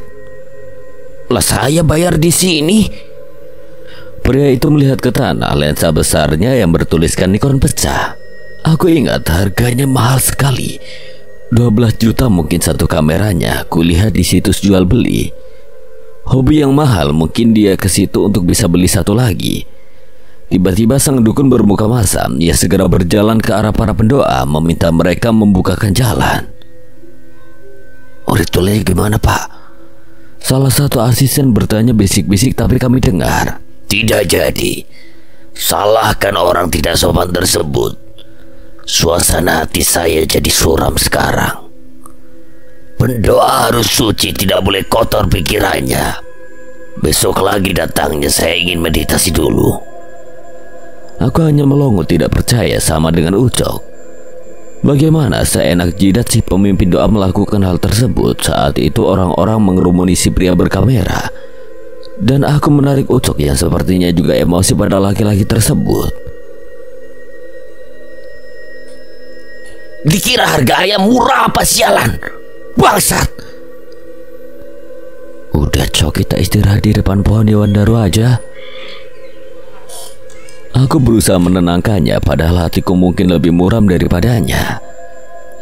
Lah saya bayar di sini. Pria itu melihat ke tanah, lensa besarnya yang bertuliskan Nikon pecah. Aku ingat harganya mahal sekali. 12 juta mungkin satu kameranya. Kulihat di situs jual beli. Hobi yang mahal, mungkin dia ke situ untuk bisa beli satu lagi. Tiba-tiba sang dukun bermuka masam. Ia segera berjalan ke arah para pendoa, meminta mereka membukakan jalan. Ritualnya gimana, Pak? Salah satu asisten bertanya bisik-bisik, tapi kami dengar. Tidak jadi. Salahkan orang tidak sopan tersebut. Suasana hati saya jadi suram sekarang. Pendoa harus suci, tidak boleh kotor pikirannya. Besok lagi datangnya, saya ingin meditasi dulu. Aku hanya melongo tidak percaya, sama dengan Ucok. Bagaimana seenak jidat si pemimpin doa melakukan hal tersebut? Saat itu orang-orang mengerumuni si pria berkamera, dan aku menarik Ucok yang sepertinya juga emosi pada laki-laki tersebut. Dikira harga ayam murah apa sialan? Bangsat. Udah Cok, kita istirahat di depan pohon Dewan Daru aja. Aku berusaha menenangkannya, padahal hatiku mungkin lebih muram daripadanya.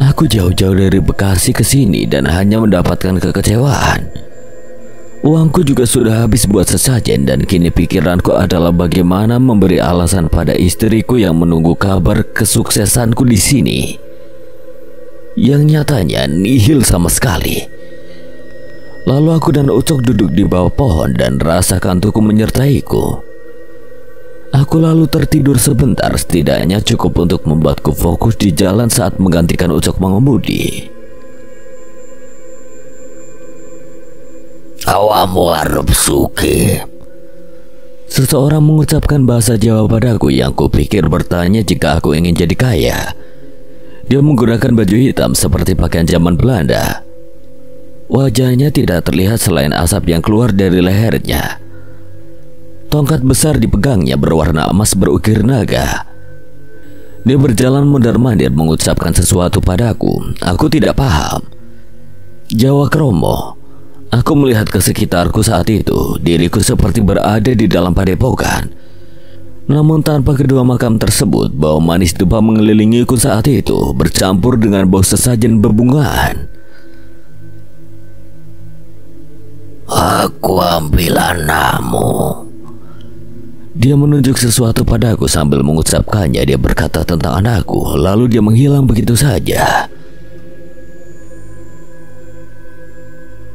Aku jauh-jauh dari Bekasi ke sini dan hanya mendapatkan kekecewaan. Uangku juga sudah habis buat sesajen, dan kini pikiranku adalah bagaimana memberi alasan pada istriku yang menunggu kabar kesuksesanku di sini, yang nyatanya nihil sama sekali. Lalu aku dan Ucok duduk di bawah pohon dan rasa kantukku menyertaiku. Aku lalu tertidur sebentar, setidaknya cukup untuk membuatku fokus di jalan saat menggantikan Ucok mengemudi. Awamu arep suke. Seseorang mengucapkan bahasa Jawa padaku yang kupikir bertanya jika aku ingin jadi kaya. Dia menggunakan baju hitam seperti pakaian zaman Belanda. Wajahnya tidak terlihat selain asap yang keluar dari lehernya. Tongkat besar dipegangnya berwarna emas berukir naga. Dia berjalan mondar-mandir mengucapkan sesuatu padaku. Aku tidak paham. Jawa Kromo. Aku melihat ke sekitarku saat itu. Diriku seperti berada di dalam padepokan. Namun tanpa kedua makam tersebut, bau manis dupa mengelilingiku saat itu, bercampur dengan bau sesajen bebungaan. Aku ambil anakmu. Dia menunjuk sesuatu padaku sambil mengucapkannya. Dia berkata tentang anakku, lalu dia menghilang begitu saja.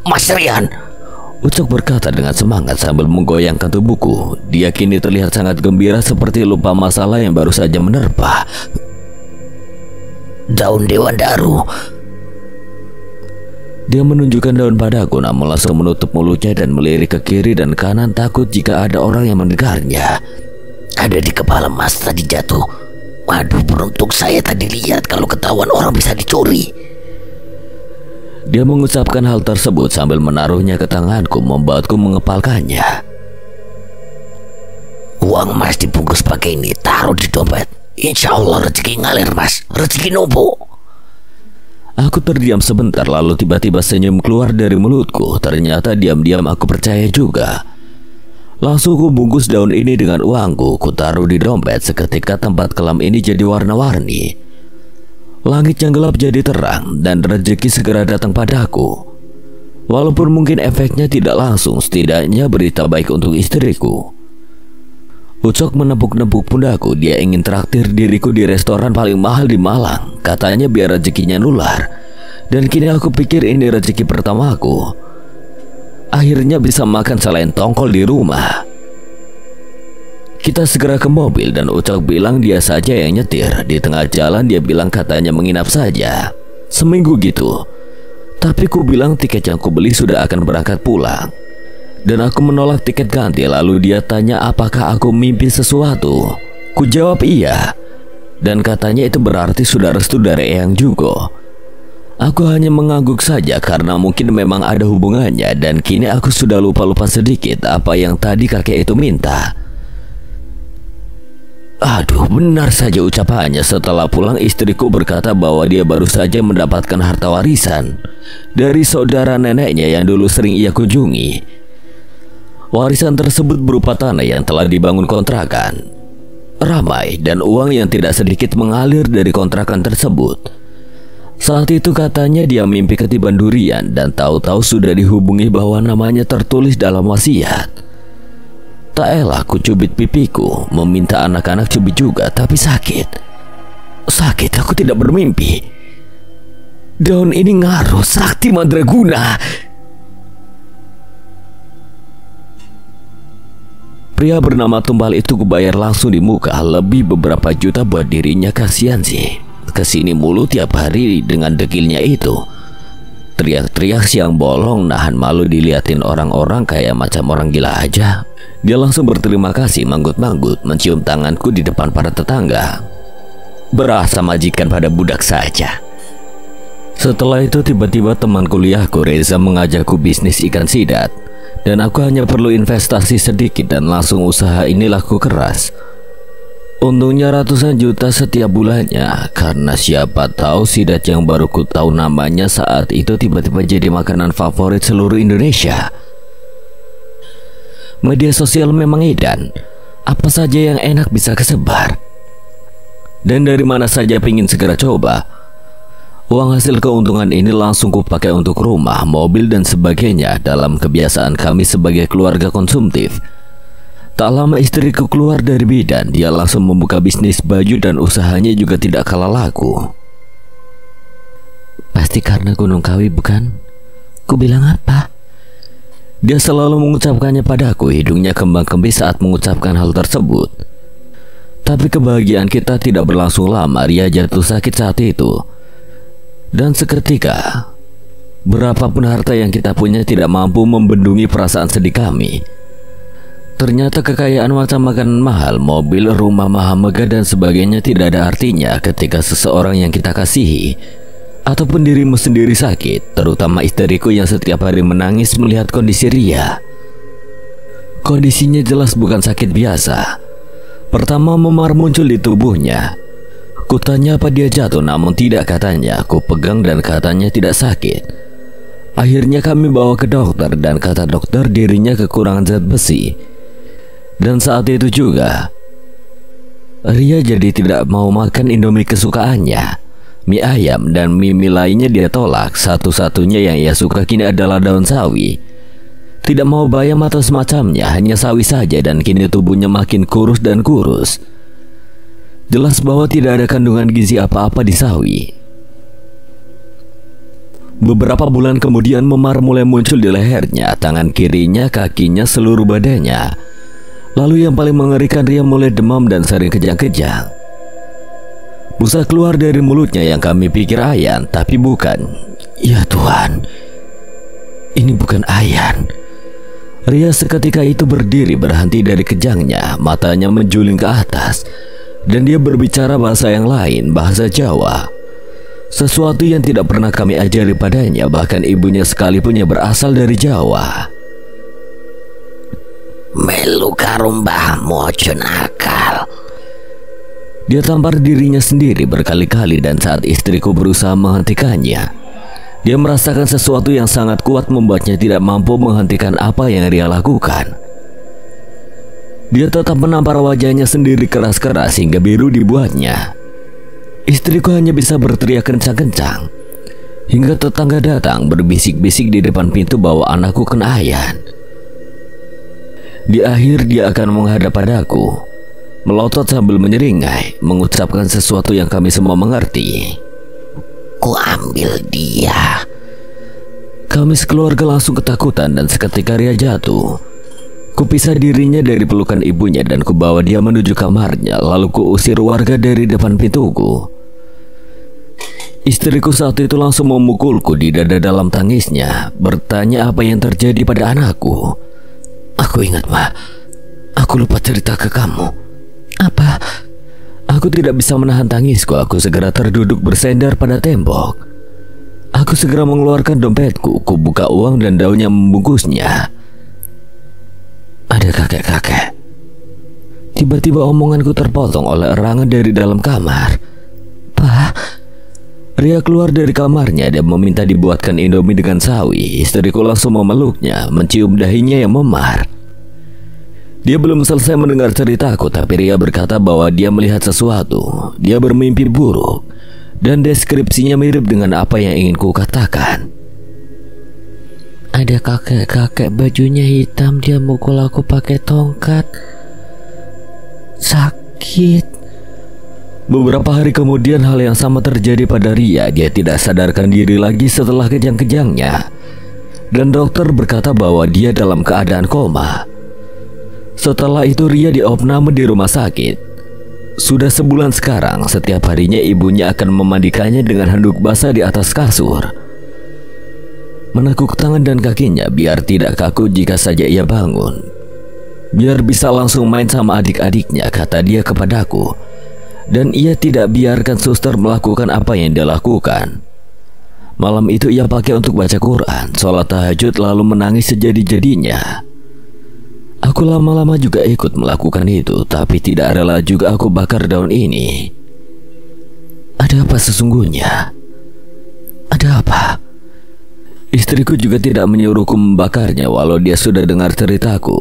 Mas Rian, Ucok berkata dengan semangat sambil menggoyangkan tubuhku. Dia kini terlihat sangat gembira, seperti lupa masalah yang baru saja menerpa. daun dewan daru. Dia menunjukkan daun padaku, namun langsung menutup mulutnya dan melirik ke kiri dan kanan, takut jika ada orang yang mendengarnya. Ada di kepala Mas tadi jatuh. Waduh, beruntung saya tadi lihat, kalau ketahuan orang bisa dicuri. Dia mengucapkan hal tersebut sambil menaruhnya ke tanganku, membuatku mengepalkannya. Uang Mas dibungkus pakai ini, taruh di dompet. Insya Allah rezeki ngalir Mas, rezeki numpuk. Aku terdiam sebentar, lalu tiba-tiba senyum keluar dari mulutku. Ternyata diam-diam aku percaya juga. Langsung ku bungkus daun ini dengan uangku, ku taruh di dompet. Seketika tempat kelam ini jadi warna-warni. Langit yang gelap jadi terang dan rezeki segera datang padaku. Walaupun mungkin efeknya tidak langsung, setidaknya berita baik untuk istriku. Ucok menepuk-nepuk pundakku. Dia ingin traktir diriku di restoran paling mahal di Malang. Katanya biar rezekinya nular. Dan kini aku pikir ini rezeki pertamaku. Akhirnya bisa makan selain tongkol di rumah. Kita segera ke mobil dan Ucok bilang dia saja yang nyetir. Di tengah jalan dia bilang katanya menginap saja. Seminggu gitu. Tapi ku bilang tiket yang ku beli sudah akan berangkat pulang. Dan aku menolak tiket ganti. Lalu dia tanya apakah aku mimpi sesuatu. Ku jawab iya. Dan katanya itu berarti sudah restu dari Eyang Jugo. Aku hanya mengangguk saja karena mungkin memang ada hubungannya. Dan kini aku sudah lupa-lupa sedikit apa yang tadi kakek itu minta. Aduh, benar saja ucapannya. Setelah pulang istriku berkata bahwa dia baru saja mendapatkan harta warisan dari saudara neneknya yang dulu sering ia kunjungi. Warisan tersebut berupa tanah yang telah dibangun kontrakan. Ramai dan uang yang tidak sedikit mengalir dari kontrakan tersebut. Saat itu katanya dia mimpi ketiban durian dan tahu-tahu sudah dihubungi bahwa namanya tertulis dalam wasiat. Tak elak ku cubit pipiku, meminta anak-anak cubit juga, tapi sakit. Sakit, aku tidak bermimpi. Daun ini ngaruh sakti mandraguna. Pria bernama Tumbal itu kubayar langsung di muka, lebih beberapa juta buat dirinya. Kasihan sih, kesini mulu tiap hari dengan dekilnya itu. Teriak-teriak siang bolong, nahan malu diliatin orang-orang kayak macam orang gila aja. Dia langsung berterima kasih, manggut-manggut, mencium tanganku di depan para tetangga. Berasa majikan pada budak saja. Setelah itu tiba-tiba teman kuliahku Reza mengajakku bisnis ikan sidat. Dan aku hanya perlu investasi sedikit dan langsung usaha ini laku keras. Untungnya ratusan juta setiap bulannya, karena siapa tahu sidat yang baru ku tahu namanya saat itu tiba-tiba jadi makanan favorit seluruh Indonesia. Media sosial memang edan, apa saja yang enak bisa kesebar. Dan dari mana saja pingin segera coba. Uang hasil keuntungan ini langsung kupakai untuk rumah, mobil dan sebagainya dalam kebiasaan kami sebagai keluarga konsumtif. Tak lama istriku keluar dari bidan, dia langsung membuka bisnis baju dan usahanya juga tidak kalah laku. Pasti karena Gunung Kawi bukan? Ku bilang apa? Dia selalu mengucapkannya padaku, hidungnya kembang-kembing saat mengucapkan hal tersebut. Tapi kebahagiaan kita tidak berlangsung lama, Ria jatuh sakit saat itu. Dan seketika, berapapun harta yang kita punya tidak mampu membendungi perasaan sedih kami. Ternyata kekayaan macam makanan mahal, mobil, rumah mahal megah dan sebagainya tidak ada artinya ketika seseorang yang kita kasihi ataupun dirimu sendiri sakit, terutama istriku yang setiap hari menangis melihat kondisi Ria. Kondisinya jelas bukan sakit biasa. Pertama, memar muncul di tubuhnya. Kutanya apa dia jatuh, namun tidak katanya. Aku pegang dan katanya tidak sakit. Akhirnya kami bawa ke dokter dan kata dokter dirinya kekurangan zat besi. Dan saat itu juga Ria jadi tidak mau makan Indomie kesukaannya, mie ayam dan mie lainnya dia tolak. Satu-satunya yang ia suka kini adalah daun sawi. Tidak mau bayam atau semacamnya, hanya sawi saja. Dan kini tubuhnya makin kurus dan kurus. Jelas bahwa tidak ada kandungan gizi apa-apa di sawi. Beberapa bulan kemudian memar mulai muncul di lehernya, tangan kirinya, kakinya, seluruh badannya. Lalu yang paling mengerikan, Ria mulai demam dan sering kejang-kejang. Busa keluar dari mulutnya yang kami pikir Ayan, tapi bukan. Ya Tuhan, ini bukan Ayan. Ria seketika itu berdiri berhenti dari kejangnya, matanya menjuling ke atas, dan dia berbicara bahasa yang lain, bahasa Jawa. Sesuatu yang tidak pernah kami ajari padanya, bahkan ibunya sekalipun yang berasal dari Jawa. Melu karo mbahmu aja nakal. Dia tampar dirinya sendiri berkali-kali, dan saat istriku berusaha menghentikannya, dia merasakan sesuatu yang sangat kuat membuatnya tidak mampu menghentikan apa yang dia lakukan. Dia tetap menampar wajahnya sendiri keras-keras hingga biru dibuatnya. Istriku hanya bisa berteriak kencang-kencang hingga tetangga datang berbisik-bisik di depan pintu bahwa anakku kena Ayan. Di akhir dia akan menghadap padaku, melotot sambil menyeringai, mengucapkan sesuatu yang kami semua mengerti. Ku ambil dia. Kami sekeluarga langsung ketakutan dan seketika Ria jatuh. Kupisah dirinya dari pelukan ibunya dan kubawa dia menuju kamarnya, lalu kuusir warga dari depan pintuku. Istriku saat itu langsung memukulku di dada dalam tangisnya, bertanya apa yang terjadi pada anakku. Aku ingat, Ma. Aku lupa cerita ke kamu. Apa? Aku tidak bisa menahan tangisku. Aku segera terduduk bersender pada tembok. Aku segera mengeluarkan dompetku. Ku buka uang dan daun yang membungkusnya. Ada kakek-kakek. Tiba-tiba omonganku terpotong oleh erangan dari dalam kamar. Pak, Ria keluar dari kamarnya dan meminta dibuatkan Indomie dengan sawi. Istriku langsung memeluknya, mencium dahinya yang memar. Dia belum selesai mendengar ceritaku, tapi Ria berkata bahwa dia melihat sesuatu. Dia bermimpi buruk, dan deskripsinya mirip dengan apa yang ingin ku katakan. Ada kakek-kakek bajunya hitam, dia mukul aku pakai tongkat. Sakit. Beberapa hari kemudian hal yang sama terjadi pada Ria. Dia tidak sadarkan diri lagi setelah kejang-kejangnya, dan dokter berkata bahwa dia dalam keadaan koma. Setelah itu Ria diopname di rumah sakit. Sudah sebulan sekarang, setiap harinya ibunya akan memandikannya dengan handuk basah di atas kasur, menekuk tangan dan kakinya biar tidak kaku jika saja ia bangun, biar bisa langsung main sama adik-adiknya, kata dia kepadaku. Dan ia tidak biarkan suster melakukan apa yang dia lakukan. Malam itu ia pakai untuk baca Quran, sholat tahajud, lalu menangis sejadi-jadinya. Aku lama-lama juga ikut melakukan itu, tapi tidak rela juga aku bakar daun ini. Ada apa sesungguhnya? Ada apa? Istriku juga tidak menyuruhku membakarnya walau dia sudah dengar ceritaku.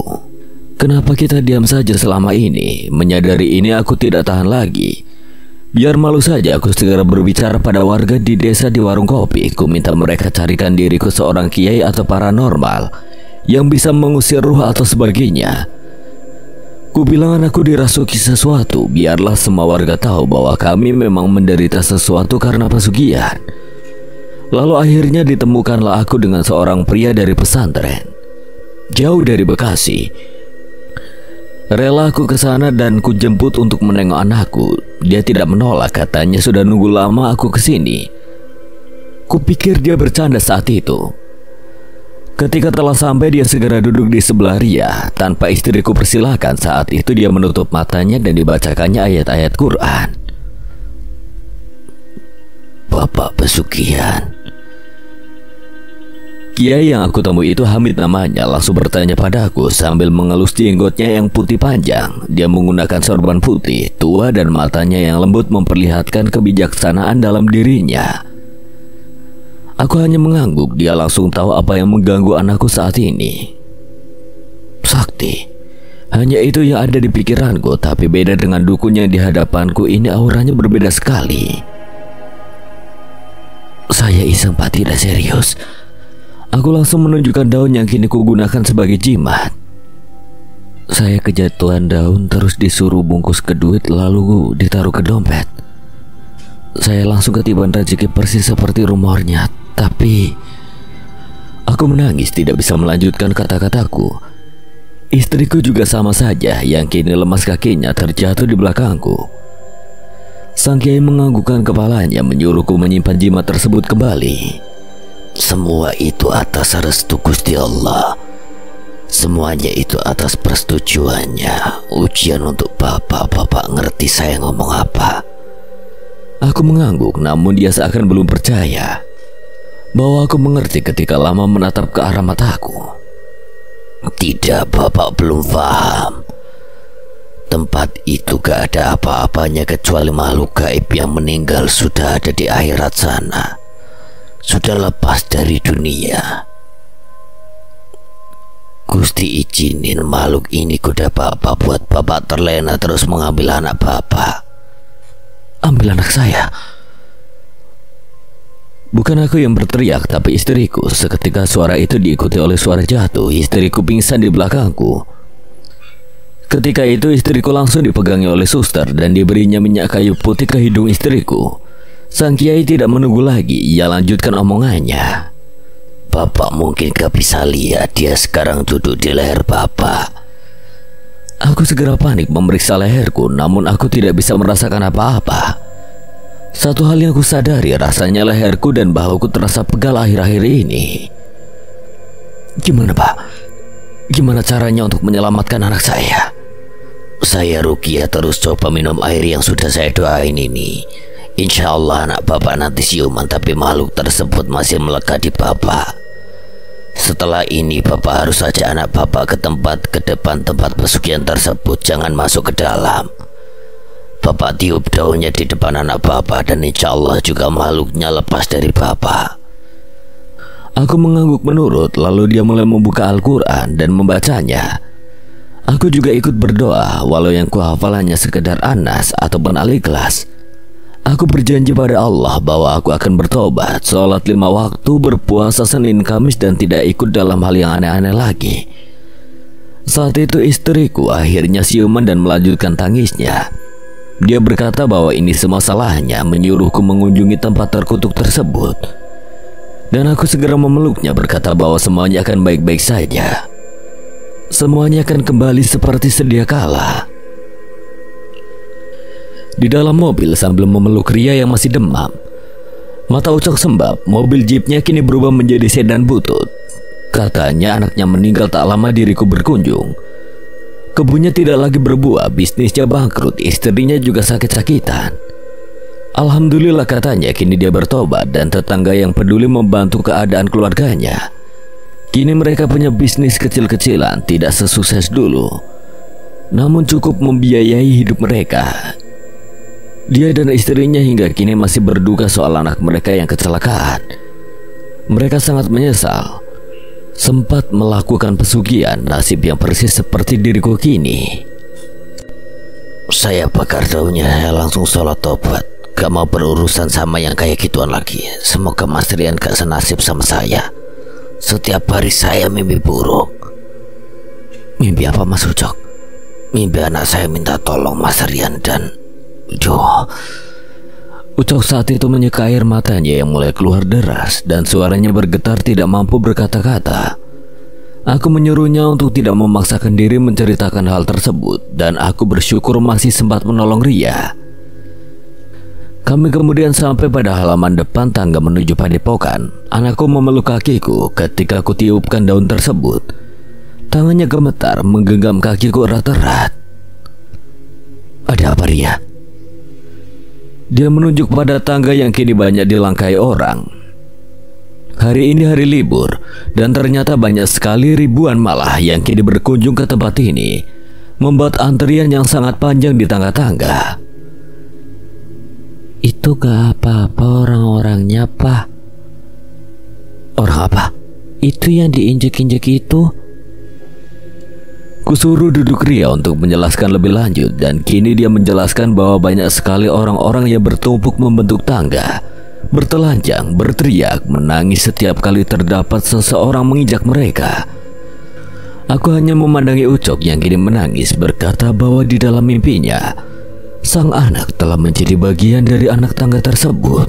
Kenapa kita diam saja selama ini? Menyadari ini aku tidak tahan lagi. Biar malu saja, aku segera berbicara pada warga di desa di warung kopi. Ku minta mereka carikan diriku seorang kiai atau paranormal yang bisa mengusir ruh atau sebagainya. Ku bilang anakku dirasuki sesuatu, biarlah semua warga tahu bahwa kami memang menderita sesuatu karena pesugihan. Lalu akhirnya ditemukanlah aku dengan seorang pria dari pesantren, jauh dari Bekasi. Rela aku ke sana dan ku jemput untuk menengok anakku. Dia tidak menolak, katanya sudah nunggu lama aku kesini. Kupikir dia bercanda saat itu. Ketika telah sampai, dia segera duduk di sebelah Ria. Tanpa istriku persilahkan, saat itu dia menutup matanya dan dibacakannya ayat-ayat Quran. Bapak pesugihan. Kiai yang aku temui itu Hamid namanya, langsung bertanya padaku sambil mengelus jenggotnya yang putih panjang. Dia menggunakan sorban putih, tua, dan matanya yang lembut memperlihatkan kebijaksanaan dalam dirinya. Aku hanya mengangguk. Dia langsung tahu apa yang mengganggu anakku saat ini. Sakti. Hanya itu yang ada di pikiranku, tapi beda dengan dukun yang di hadapanku ini, auranya berbeda sekali. Saya iseng, Pak, tidak serius. Aku langsung menunjukkan daun yang kini kugunakan sebagai jimat. Saya kejatuhan daun, terus disuruh bungkus ke duit, lalu ditaruh ke dompet. Saya langsung ketiban rezeki persis seperti rumornya. Tapi aku menangis, tidak bisa melanjutkan kata-kataku. Istriku juga sama saja, yang kini lemas kakinya terjatuh di belakangku. Sang kiai menganggukkan kepalanya menyuruhku menyimpan jimat tersebut kembali. Semua itu atas restu Gusti Allah. Semuanya itu atas persetujuannya. Ujian untuk Bapak ngerti saya ngomong apa? Aku mengangguk, namun dia seakan belum percaya bahwa aku mengerti ketika lama menatap ke arah mataku. Tidak, Bapak belum paham. Tempat itu gak ada apa-apanya kecuali makhluk gaib yang meninggal sudah ada di akhirat sana. Sudah lepas dari dunia. Gusti izinin makhluk ini kuda Bapak buat Bapak terlena terus mengambil anak Bapak. Ambil anak saya? Bukan aku yang berteriak, tapi istriku. Seketika suara itu diikuti oleh suara jatuh. Istriku pingsan di belakangku. Ketika itu istriku langsung dipegangi oleh suster dan diberinya minyak kayu putih ke hidung istriku. Sang kiai tidak menunggu lagi, ia lanjutkan omongannya. Bapak mungkin gak bisa lihat, dia sekarang duduk di leher Bapak. Aku segera panik memeriksa leherku, namun aku tidak bisa merasakan apa-apa. Satu hal yang aku sadari, rasanya leherku dan bahuku terasa pegal akhir-akhir ini. Gimana, Pak? Gimana caranya untuk menyelamatkan anak saya? Saya ruqyah terus coba minum air yang sudah saya doain ini. Insya Allah anak Bapak nanti siuman, tapi makhluk tersebut masih melekat di Bapak. Setelah ini Bapak harus ajak anak Bapak ke depan tempat pesugihan tersebut. Jangan masuk ke dalam. Bapak tiup daunnya di depan anak Bapak dan insya Allah juga makhluknya lepas dari Bapak. Aku mengangguk menurut, lalu dia mulai membuka Al-Quran dan membacanya. Aku juga ikut berdoa, walau yang kuhafal hanya sekedar An-Nas ataupun Al-Ikhlas. Aku berjanji pada Allah bahwa aku akan bertobat, sholat 5 waktu, berpuasa Senin Kamis dan tidak ikut dalam hal yang aneh-aneh lagi. Saat itu istriku akhirnya siuman dan melanjutkan tangisnya. Dia berkata bahwa ini semua salahnya, menyuruhku mengunjungi tempat terkutuk tersebut. Dan aku segera memeluknya berkata bahwa semuanya akan baik-baik saja. Semuanya akan kembali seperti sedia kala. Di dalam mobil sambil memeluk Ria yang masih demam, mata Ucok sembab, mobil jeepnya kini berubah menjadi sedan butut. Katanya anaknya meninggal tak lama diriku berkunjung. Kebunnya tidak lagi berbuah, bisnisnya bangkrut, istrinya juga sakit-sakitan. Alhamdulillah katanya kini dia bertobat dan tetangga yang peduli membantu keadaan keluarganya. Kini mereka punya bisnis kecil-kecilan, tidak sesukses dulu, namun cukup membiayai hidup mereka. Dia dan istrinya hingga kini masih berduka soal anak mereka yang kecelakaan. Mereka sangat menyesal sempat melakukan pesugihan, nasib yang persis seperti diriku kini. Saya bakar daunnya, saya langsung sholat tobat. Gak mau berurusan sama yang kayak gituan lagi. Semoga Mas Rian gak senasib sama saya. Setiap hari saya mimpi buruk. Mimpi apa Mas Ucok? Mimpi anak saya minta tolong Mas Rian dan Ucok saat itu menyeka air matanya yang mulai keluar deras dan suaranya bergetar tidak mampu berkata-kata. Aku menyuruhnya untuk tidak memaksakan diri menceritakan hal tersebut dan aku bersyukur masih sempat menolong Ria. Kami kemudian sampai pada halaman depan tangga menuju padepokan. Anakku memeluk kakiku ketika aku tiupkan daun tersebut. Tangannya gemetar menggenggam kakiku erat-erat. Ada apa Ria? Dia menunjuk pada tangga yang kini banyak dilangkai orang. Hari ini hari libur dan ternyata banyak sekali, ribuan malah yang kini berkunjung ke tempat ini, membuat antrian yang sangat panjang di tangga-tangga. Itu gak apa-apa orang-orangnya, Pak. Orang apa? Itu yang diinjek-injek itu. Kusuruh duduk Ria untuk menjelaskan lebih lanjut dan kini dia menjelaskan bahwa banyak sekali orang-orang yang bertumpuk membentuk tangga, bertelanjang, berteriak, menangis setiap kali terdapat seseorang menginjak mereka. Aku hanya memandangi Ucok yang kini menangis berkata bahwa di dalam mimpinya sang anak telah menjadi bagian dari anak tangga tersebut.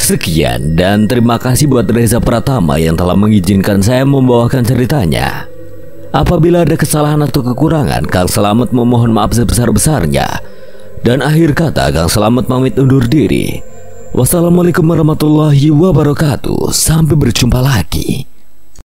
Sekian dan terima kasih buat Reza Pratama yang telah mengizinkan saya membawakan ceritanya. Apabila ada kesalahan atau kekurangan, Kang Selamat memohon maaf sebesar-besarnya. Dan akhir kata Kang Selamat pamit undur diri. Wassalamualaikum warahmatullahi wabarakatuh. Sampai berjumpa lagi.